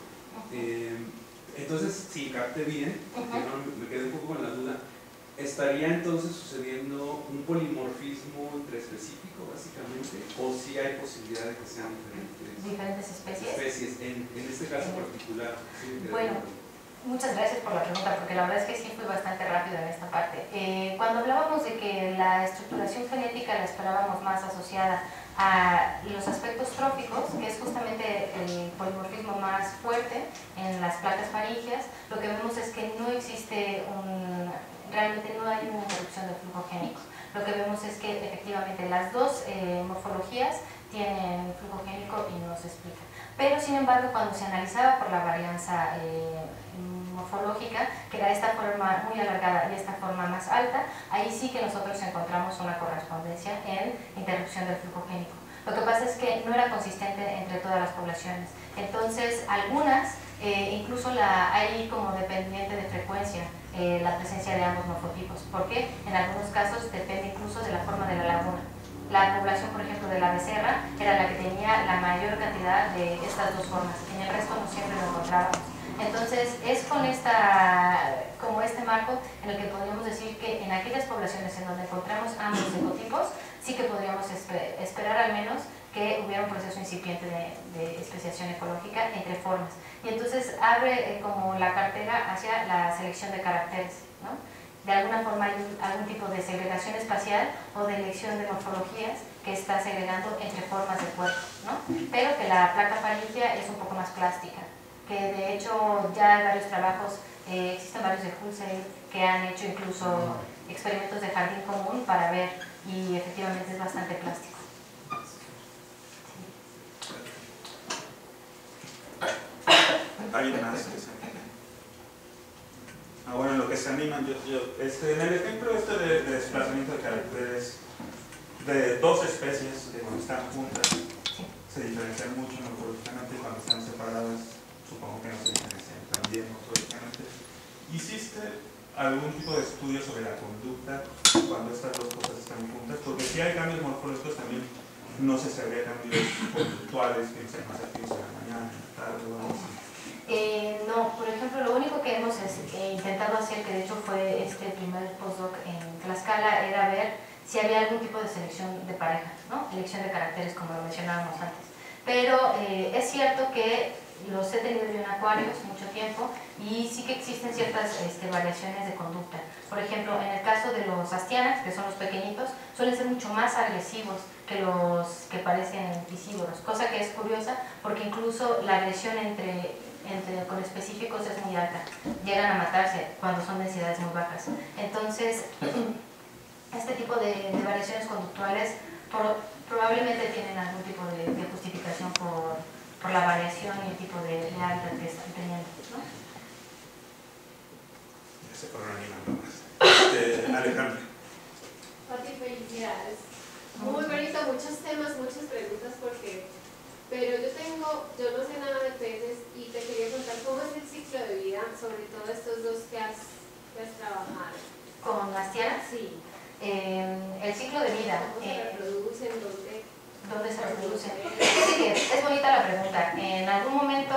Entonces, si capté bien, me quedé un poco con la duda, ¿estaría entonces sucediendo un polimorfismo intraespecífico, básicamente? ¿O si hay posibilidad de que sean diferentes especies? En este caso particular. Sí, bueno, muchas gracias por la pregunta, porque la verdad es que sí fui bastante rápido en esta parte. Cuando hablábamos de que la estructuración genética la esperábamos más asociada a los aspectos tróficos, que es justamente el polimorfismo más fuerte en las placas faringeas, lo que vemos es que no existe realmente no hay una interrupción del flujo génico. Lo que vemos es que efectivamente las dos morfologías tienen flujo génico y no se explica. Pero sin embargo, cuando se analizaba por la varianza morfológica, que era esta forma muy alargada y esta forma más alta, ahí sí que nosotros encontramos una correspondencia en interrupción del flujo génico. Lo que pasa es que no era consistente entre todas las poblaciones. Entonces, algunas, incluso hay como dependiente de frecuencia la presencia de ambos morfotipos. ¿Por qué? En algunos casos depende incluso de la forma de la laguna. La población, por ejemplo, de la becerra era la que tenía la mayor cantidad de estas dos formas. En el resto no siempre lo encontrábamos. Entonces, es con como este marco en el que podríamos decir que en aquellas poblaciones en donde encontramos ambos ecotipos, sí que podríamos esperar al menos que hubiera un proceso incipiente de especiación ecológica entre formas. Y entonces abre como la cartera hacia la selección de caracteres, ¿no? De alguna forma hay algún tipo de segregación espacial o de elección de morfologías que está segregando entre formas de cuerpo, ¿no? Pero que la placa faríngea es un poco más plástica, que de hecho ya hay varios trabajos, existen varios de Hulsey que han hecho incluso experimentos de jardín común para ver, y efectivamente es bastante plástico. ¿Alguien más? Bueno, lo que se animan, en el ejemplo de desplazamiento de caracteres de dos especies que cuando están juntas se diferencian mucho morfológicamente, y cuando están separadas supongo que no se diferencian también morfológicamente. ¿Hiciste algún tipo de estudio sobre la conducta cuando estas dos cosas están juntas? Porque si hay cambios morfológicos también no se sabría cambios conductuales, que sean más activos en la mañana, en la tarde o algo así. No, por ejemplo, lo único que hemos intentado hacer, que de hecho fue este primer postdoc en Tlaxcala, era ver si había algún tipo de selección de pareja, ¿no? Elección de caracteres, como lo mencionábamos antes. Pero es cierto que los he tenido yo en acuarios mucho tiempo y sí que existen ciertas variaciones de conducta. Por ejemplo, en el caso de los astianax, que son los pequeñitos, suelen ser mucho más agresivos que los que parecen piscívoros, cosa que es curiosa porque incluso la agresión con específicos es muy alta, llegan a matarse cuando son densidades muy bajas. Entonces, este tipo de variaciones conductuales probablemente tienen algún tipo de justificación por la variación y el tipo de hábitat que están teniendo, ¿no? Ese programa más. Alejandra. Pati, felicidades. Muy bonito, muchos temas, muchas preguntas, porque Pero yo no sé nada de peces y te quería contar cómo es el ciclo de vida, sobre todo estos dos que has trabajado. ¿Con las tierras? Sí. El ciclo de vida. ¿Cómo se reproducen? ¿Dónde se reproducen? Es bonita la pregunta. En algún momento,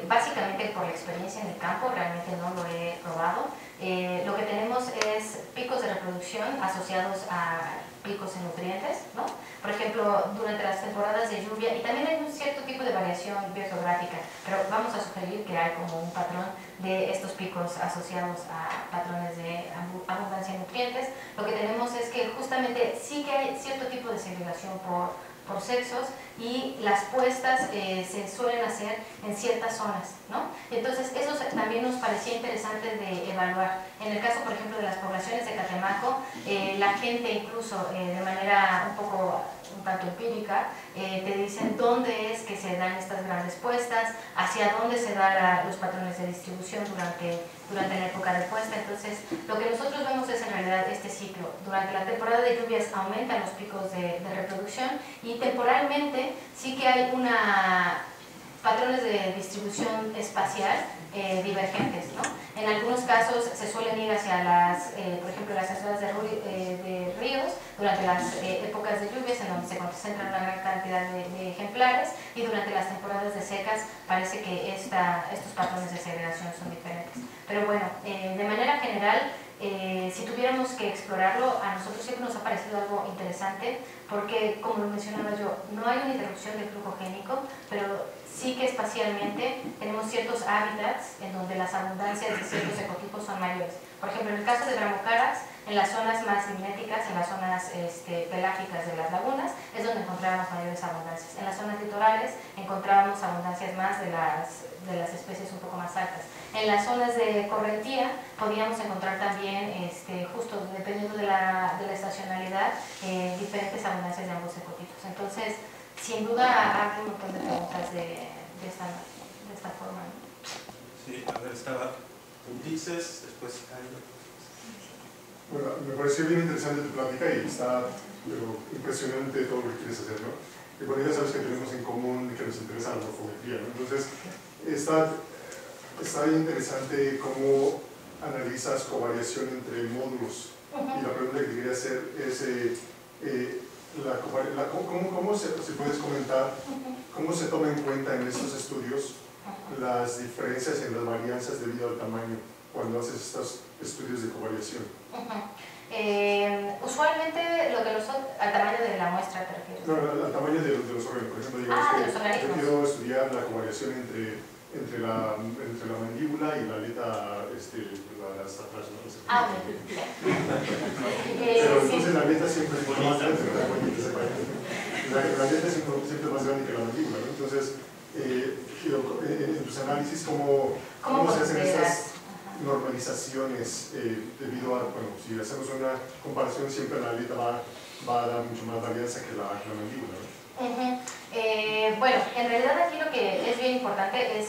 básicamente por la experiencia en el campo, realmente no lo he probado, lo que tenemos es picos de reproducción asociados a picos en nutrientes, ¿no? Por ejemplo, durante las temporadas de lluvia, y también hay un cierto tipo de variación biogeográfica, pero vamos a sugerir que hay como un patrón de estos picos asociados a patrones de abundancia en nutrientes. Lo que tenemos es que justamente sí que hay cierto tipo de segregación por sexos, y las puestas se suelen hacer en ciertas zonas, ¿no? Entonces eso también nos parecía interesante de evaluar. En el caso, por ejemplo, de las poblaciones de Catemaco, la gente incluso de manera un tanto empírica, te dicen dónde es que se dan estas grandes puestas, hacia dónde se dan los patrones de distribución durante la época de puesta. Entonces, lo que nosotros vemos es en realidad este ciclo. Durante la temporada de lluvias aumentan los picos de reproducción, y temporalmente sí que hay patrones de distribución espacial divergentes, ¿no? En algunos casos se suelen ir hacia por ejemplo, las entradas de ríos durante las épocas de lluvias, en donde se concentran una gran cantidad de ejemplares, y durante las temporadas de secas parece que estos patrones de segregación son diferentes. Pero bueno, de manera general, si tuviéramos que explorarlo, a nosotros siempre nos ha parecido algo interesante, porque, como lo mencionaba yo, no hay una interrupción del flujo génico, pero sí que espacialmente tenemos ciertos hábitats en donde las abundancias de ciertos ecotipos son mayores. Por ejemplo, en el caso de Bramocaras, en las zonas más limnéticas, en las zonas pelágicas de las lagunas, es donde encontrábamos mayores abundancias. En las zonas litorales encontrábamos abundancias más de las especies un poco más altas. En las zonas de correntía podíamos encontrar también, justo dependiendo de la estacionalidad, diferentes abundancias de ambos ecotipos. Entonces, sin duda hay un montón de preguntas de esta forma, ¿no? Sí, a ver, estaba Ulises, después Cairo. Bueno, me pareció bien interesante tu plática y está impresionante todo lo que quieres hacer, ¿no? Y bueno, ya sabes que tenemos en común que nos interesa la morfología, ¿no? Entonces, está bien interesante cómo analizas covariación entre módulos. Y la pregunta que te quería hacer es, si puedes comentar, cómo se toma en cuenta en estos estudios las diferencias en las varianzas debido al tamaño cuando haces estos estudios de covariación. Usualmente al tamaño de la muestra, ¿te refieres? No, al tamaño de los órganos. Por ejemplo, digamos que yo quiero estudiar la covariación entre la mandíbula y la aleta, hasta atrás, ¿no? Pero entonces la aleta siempre es más grande, la aleta siempre es más grande que la mandíbula, ¿no? Entonces, en tus análisis, ¿cómo se hacen estas normalizaciones debido a, bueno, si hacemos una comparación, siempre la aleta va a dar mucho más varianza que la mandíbula, ¿no? Bueno, en realidad aquí lo que es bien importante es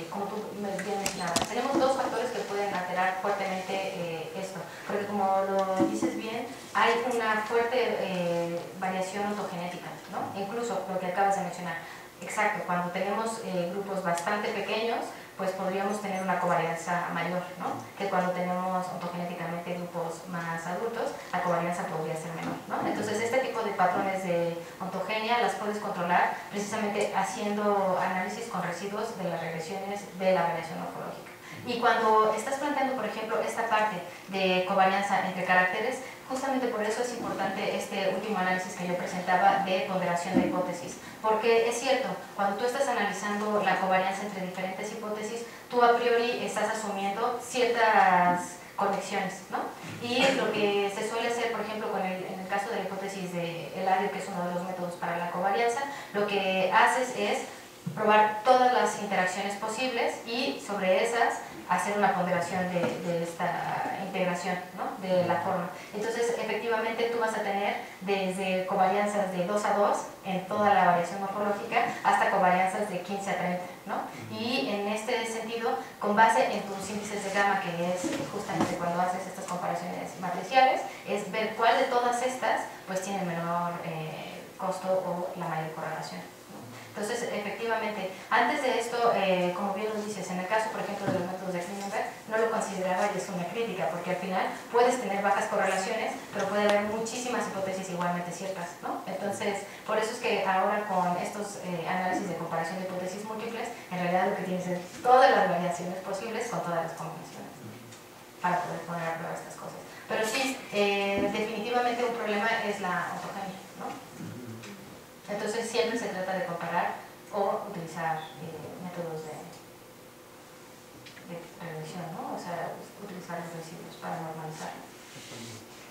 como tú bien mencionabas, tenemos dos factores que pueden alterar fuertemente esto, porque como lo dices bien, hay una fuerte variación ontogenética, ¿no? Incluso lo que acabas de mencionar. Exacto, cuando tenemos grupos bastante pequeños, pues podríamos tener una covarianza mayor, ¿no? Que cuando tenemos ontogenéticamente grupos más adultos, la covarianza podría ser menor, ¿no? Entonces, este tipo de patrones de ontogenia las puedes controlar precisamente haciendo análisis con residuos de las regresiones de la variación morfológica. Y cuando estás planteando, por ejemplo, esta parte de covarianza entre caracteres, justamente por eso es importante este último análisis que yo presentaba de ponderación de hipótesis, porque es cierto, cuando tú estás analizando la covarianza entre diferentes hipótesis, tú a priori estás asumiendo ciertas conexiones, ¿no? Y lo que se suele hacer, por ejemplo, en el caso de la hipótesis de Eladio, que es uno de los métodos para la covarianza, lo que haces es probar todas las interacciones posibles y sobre esas hacer una ponderación de esta integración, ¿no? De la forma. Entonces, efectivamente, tú vas a tener desde covarianzas de 2 a 2 en toda la variación morfológica hasta covarianzas de 15 a 30, ¿no? Y en este sentido, con base en tus índices de gamma, que es justamente cuando haces estas comparaciones matriciales, es ver cuál de todas estas pues tiene el menor costo o la mayor correlación. Entonces, efectivamente, antes de esto, como bien lo dices, en el caso, por ejemplo, de los métodos de Klingenberg, no lo consideraba y es una crítica, porque al final puedes tener bajas correlaciones, pero puede haber muchísimas hipótesis igualmente ciertas, ¿no? Entonces, por eso es que ahora con estos análisis de comparación de hipótesis múltiples, en realidad lo que tienes es todas las variaciones posibles con todas las combinaciones, para poder poner a prueba estas cosas. Pero sí, definitivamente un problema es la ontogenia, ¿no? Entonces siempre se trata de comparar o utilizar métodos de regresión, ¿no? O sea, utilizar los residuos para normalizar.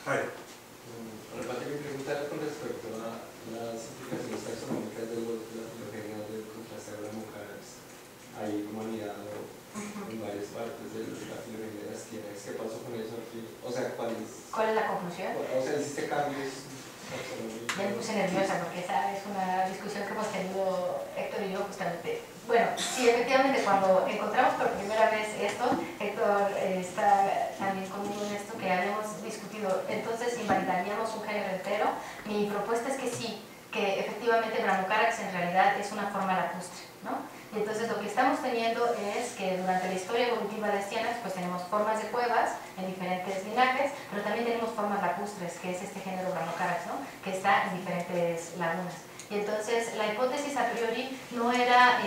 Reparte mi pregunta era con respecto a las implicaciones taxonómicas de la filogenia del contraste Abramo-Caras. Hay humanidad en varias partes de la filogenia de las tierras. ¿Qué pasó con eso? O sea, ¿cuál es la conclusión? O sea, ¿hiciste cambios? Ya me puse nerviosa porque esa es una discusión que hemos tenido Héctor y yo justamente. Bueno, sí, efectivamente, cuando encontramos por primera vez esto, Héctor está también conmigo en esto, que habíamos discutido, entonces invalidaríamos un género entero. Mi propuesta es que sí, que efectivamente Bramocarax en realidad es una forma lacustre, ¿no? Y entonces lo que estamos teniendo es que durante la historia evolutiva de Stianax pues tenemos formas de cuevas en diferentes linajes, pero también tenemos formas lacustres, que es este género Bramocarax, ¿no? Que está en diferentes lagunas. Y entonces la hipótesis a priori no era,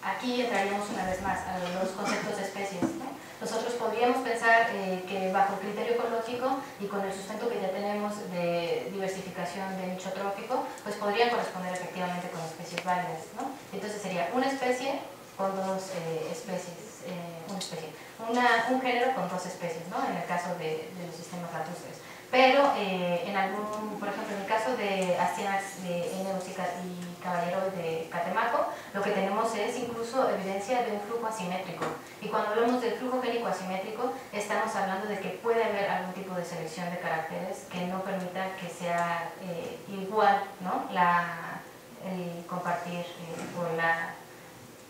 aquí entraríamos una vez más a los conceptos de especies, ¿no? Nosotros podríamos pensar que bajo el criterio ecológico y con el sustento que ya tenemos de diversificación de nicho trófico, pues podrían corresponder efectivamente con especies válidas, ¿no? Entonces sería una especie con dos especies, un género con dos especies, ¿no? En el caso de los sistemas lacustres. Pero en algún, por ejemplo, en el caso de Astianax de Eneus y Caballero de Catemaco, lo que tenemos es incluso evidencia de un flujo asimétrico. Y cuando hablamos del flujo génico asimétrico, estamos hablando de que puede haber algún tipo de selección de caracteres que no permita que sea igual, ¿no? El compartir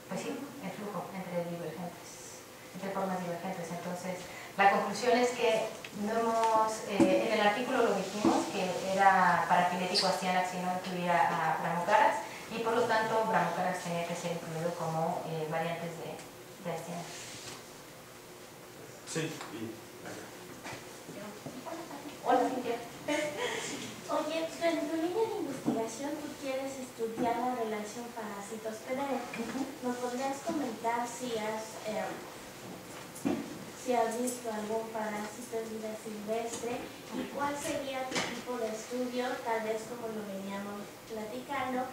pues sí, el flujo entre formas divergentes. Entonces, la conclusión es que no hemos, en el artículo lo dijimos que era parafilético Astianax y no incluía a Bramocarax, y por lo tanto Bramocarax tenía que ser incluido como variantes de Astianax. Sí. Hola, Cintia. Oye, en tu línea de investigación tú quieres estudiar la relación parásito-hospedero. ¿Nos podrías comentar si has visto algún parásito en vida silvestre y cuál sería tu tipo de estudio, tal vez como lo veníamos platicando,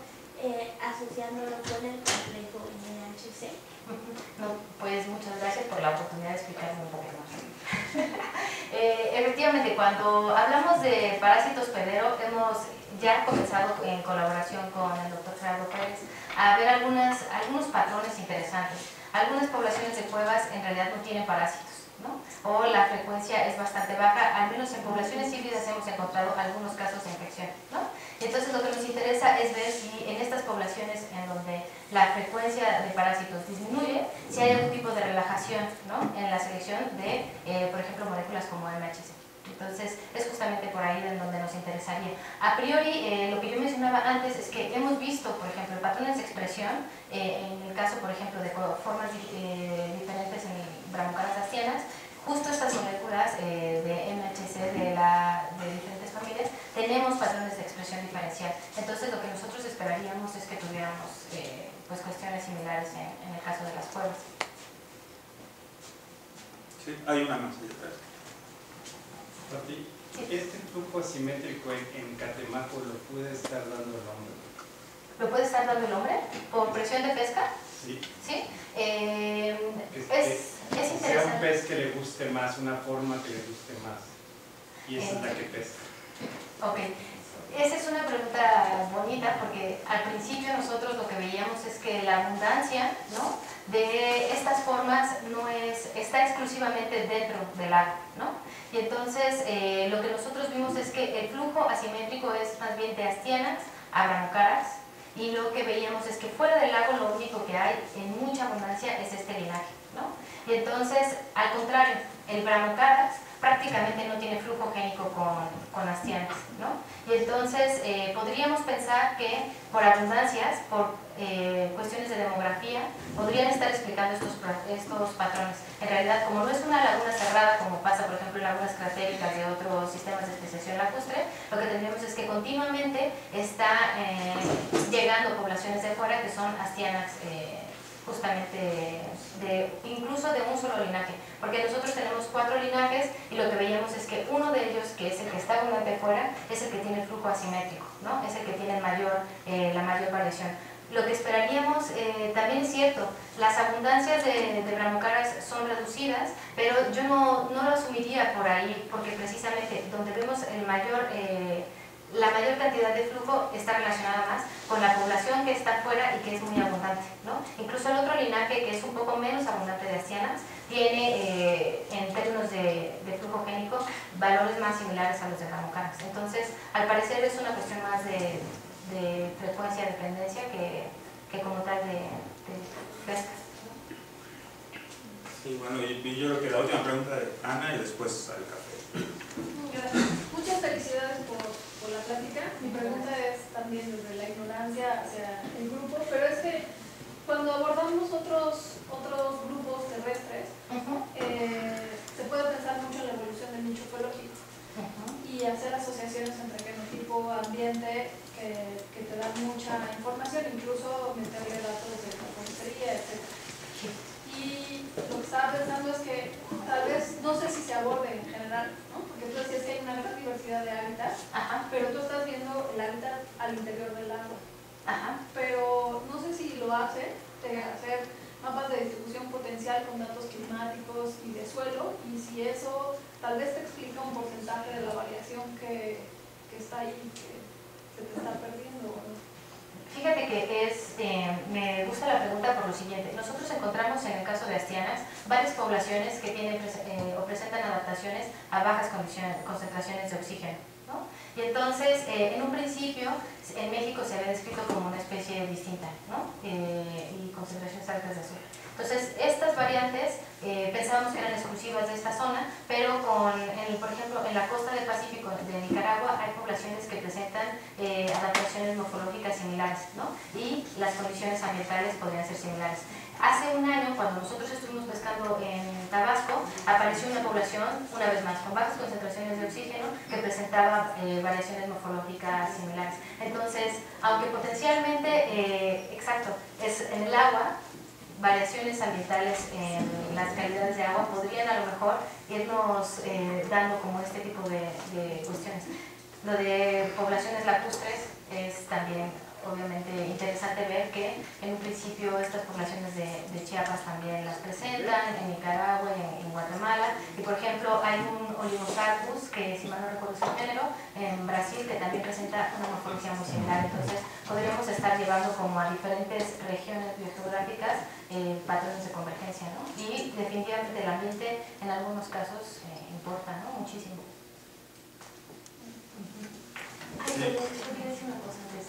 asociándolo con el complejo NHC? No, pues muchas gracias por la oportunidad de explicarme un poco más. Efectivamente, cuando hablamos de parásito hospedero, hemos ya comenzado en colaboración con el doctor Gerardo Pérez a ver algunos patrones interesantes. Algunas poblaciones de cuevas en realidad no tienen parásitos, ¿no? O la frecuencia es bastante baja, al menos en poblaciones híbridas hemos encontrado algunos casos de infección, ¿no? Entonces lo que nos interesa es ver si en estas poblaciones en donde la frecuencia de parásitos disminuye, si hay algún tipo de relajación, ¿no? En la selección de, por ejemplo, moléculas como MHC. Entonces es justamente por ahí en donde nos interesaría. A priori, lo que yo mencionaba antes es que hemos visto, por ejemplo, patrones de expresión, en el caso, por ejemplo, de formas diferentes en Bramocarax astianax, justo estas moléculas de MHC de diferentes familias, tenemos patrones de expresión diferencial. Entonces lo que nosotros esperaríamos es que tuviéramos pues cuestiones similares en el caso de las cuevas. Sí, hay una más allá atrás. Papi, ¿este flujo asimétrico en Catemaco lo puede estar dando el hombre? ¿Lo puede estar dando el hombre? ¿Por presión de pesca? Sí. ¿Sí? Es interesante. sea un pez que le guste más, una forma que le guste más. Y esa es la que pesca. Ok. Esa es una pregunta bonita porque al principio nosotros lo que veíamos es que la abundancia, ¿no?, de estas formas está exclusivamente dentro del lago, ¿no? Y entonces lo que nosotros vimos es que el flujo asimétrico es más bien de Astianax a Bramocarax, y lo que veíamos es que fuera del lago lo único que hay en mucha abundancia es este linaje, ¿no? Y entonces, al contrario, el Bramocarax prácticamente no tiene flujo génico con astianas, ¿no? Y entonces podríamos pensar que por abundancias, por cuestiones de demografía, podrían estar explicando estos patrones. En realidad, como no es una laguna cerrada, como pasa por ejemplo en lagunas cratéricas de otros sistemas de especiación lacustre, lo que tendríamos es que continuamente está llegando poblaciones de fuera que son astianas justamente incluso de un solo linaje, porque nosotros tenemos 4 linajes y lo que veíamos es que uno de ellos, que es el que está abundante fuera, es el que tiene flujo asimétrico, ¿no? Es el que tiene la mayor variación. Lo que esperaríamos, también es cierto, las abundancias de bramocaras son reducidas, pero yo no lo asumiría por ahí, porque precisamente donde vemos la mayor cantidad de flujo está relacionada más con la población que está afuera y que es muy abundante, ¿no? Incluso el otro linaje, que es un poco menos abundante de astianas, tiene en términos de flujo génico valores más similares a los de bramocaras. Entonces, al parecer es una cuestión más de frecuencia, dependencia, que como tal de pesca. Sí, bueno, y yo creo que la última pregunta de Ana y después al café. Muchas felicidades por la plática. Mi pregunta es también desde la ignorancia hacia el grupo, pero es que cuando abordamos otros grupos terrestres, se puede pensar mucho en la evolución del nicho ecológico y hacer asociaciones entre genotipo, ambiente, que te dan mucha información, incluso meterle datos de carpintería, etc. Y lo que estaba pensando es que tal vez, no sé si se aborde en general, ¿no? Porque tú decías que hay una gran diversidad de hábitats, pero tú estás viendo el hábitat al interior del agua. Pero no sé si lo hace de hacer mapas de distribución potencial con datos climáticos y de suelo, y si eso tal vez te explica un porcentaje de la variación que está ahí, que se te está perdiendo, ¿no? Fíjate que me gusta la pregunta por lo siguiente. Nosotros encontramos en el caso de astianas varias poblaciones que tienen o presentan adaptaciones a bajas concentraciones de oxígeno, ¿no? Y entonces, en un principio, en México se había descrito como una especie distinta, ¿no? Y concentraciones altas de azúcar. Entonces, estas variantes pensábamos que eran exclusivas de esta zona, pero por ejemplo, en la costa del Pacífico de Nicaragua hay poblaciones que presentan adaptaciones morfológicas similares, ¿no? Y las condiciones ambientales podrían ser similares. Hace un año, cuando nosotros estuvimos pescando en Tabasco, apareció una población, una vez más, con bajas concentraciones de oxígeno que presentaba variaciones morfológicas similares. Entonces, aunque potencialmente, exacto, es en el agua, variaciones ambientales en las calidades de agua podrían a lo mejor irnos dando como este tipo de cuestiones. Lo de poblaciones lacustres es también obviamente interesante ver que en un principio estas poblaciones de Chiapas también las presentan, en Nicaragua y en Guatemala, y por ejemplo hay un Oligocarpus que, si mal no recuerdo su género, en Brasil, que también presenta una morfología muy similar. Entonces podríamos estar llevando como a diferentes regiones biogeográficas patrones de convergencia, ¿no? Y definitivamente el ambiente en algunos casos importa, ¿no? Muchísimo. Ay, yo quería decir una cosa antes.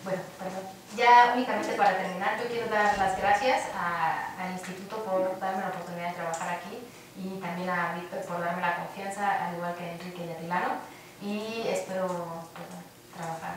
Bueno, perdón. Ya únicamente para terminar, yo quiero dar las gracias al Instituto por darme la oportunidad de trabajar aquí, y también a Víctor por darme la confianza, al igual que a Enrique y a Tilano, y espero trabajar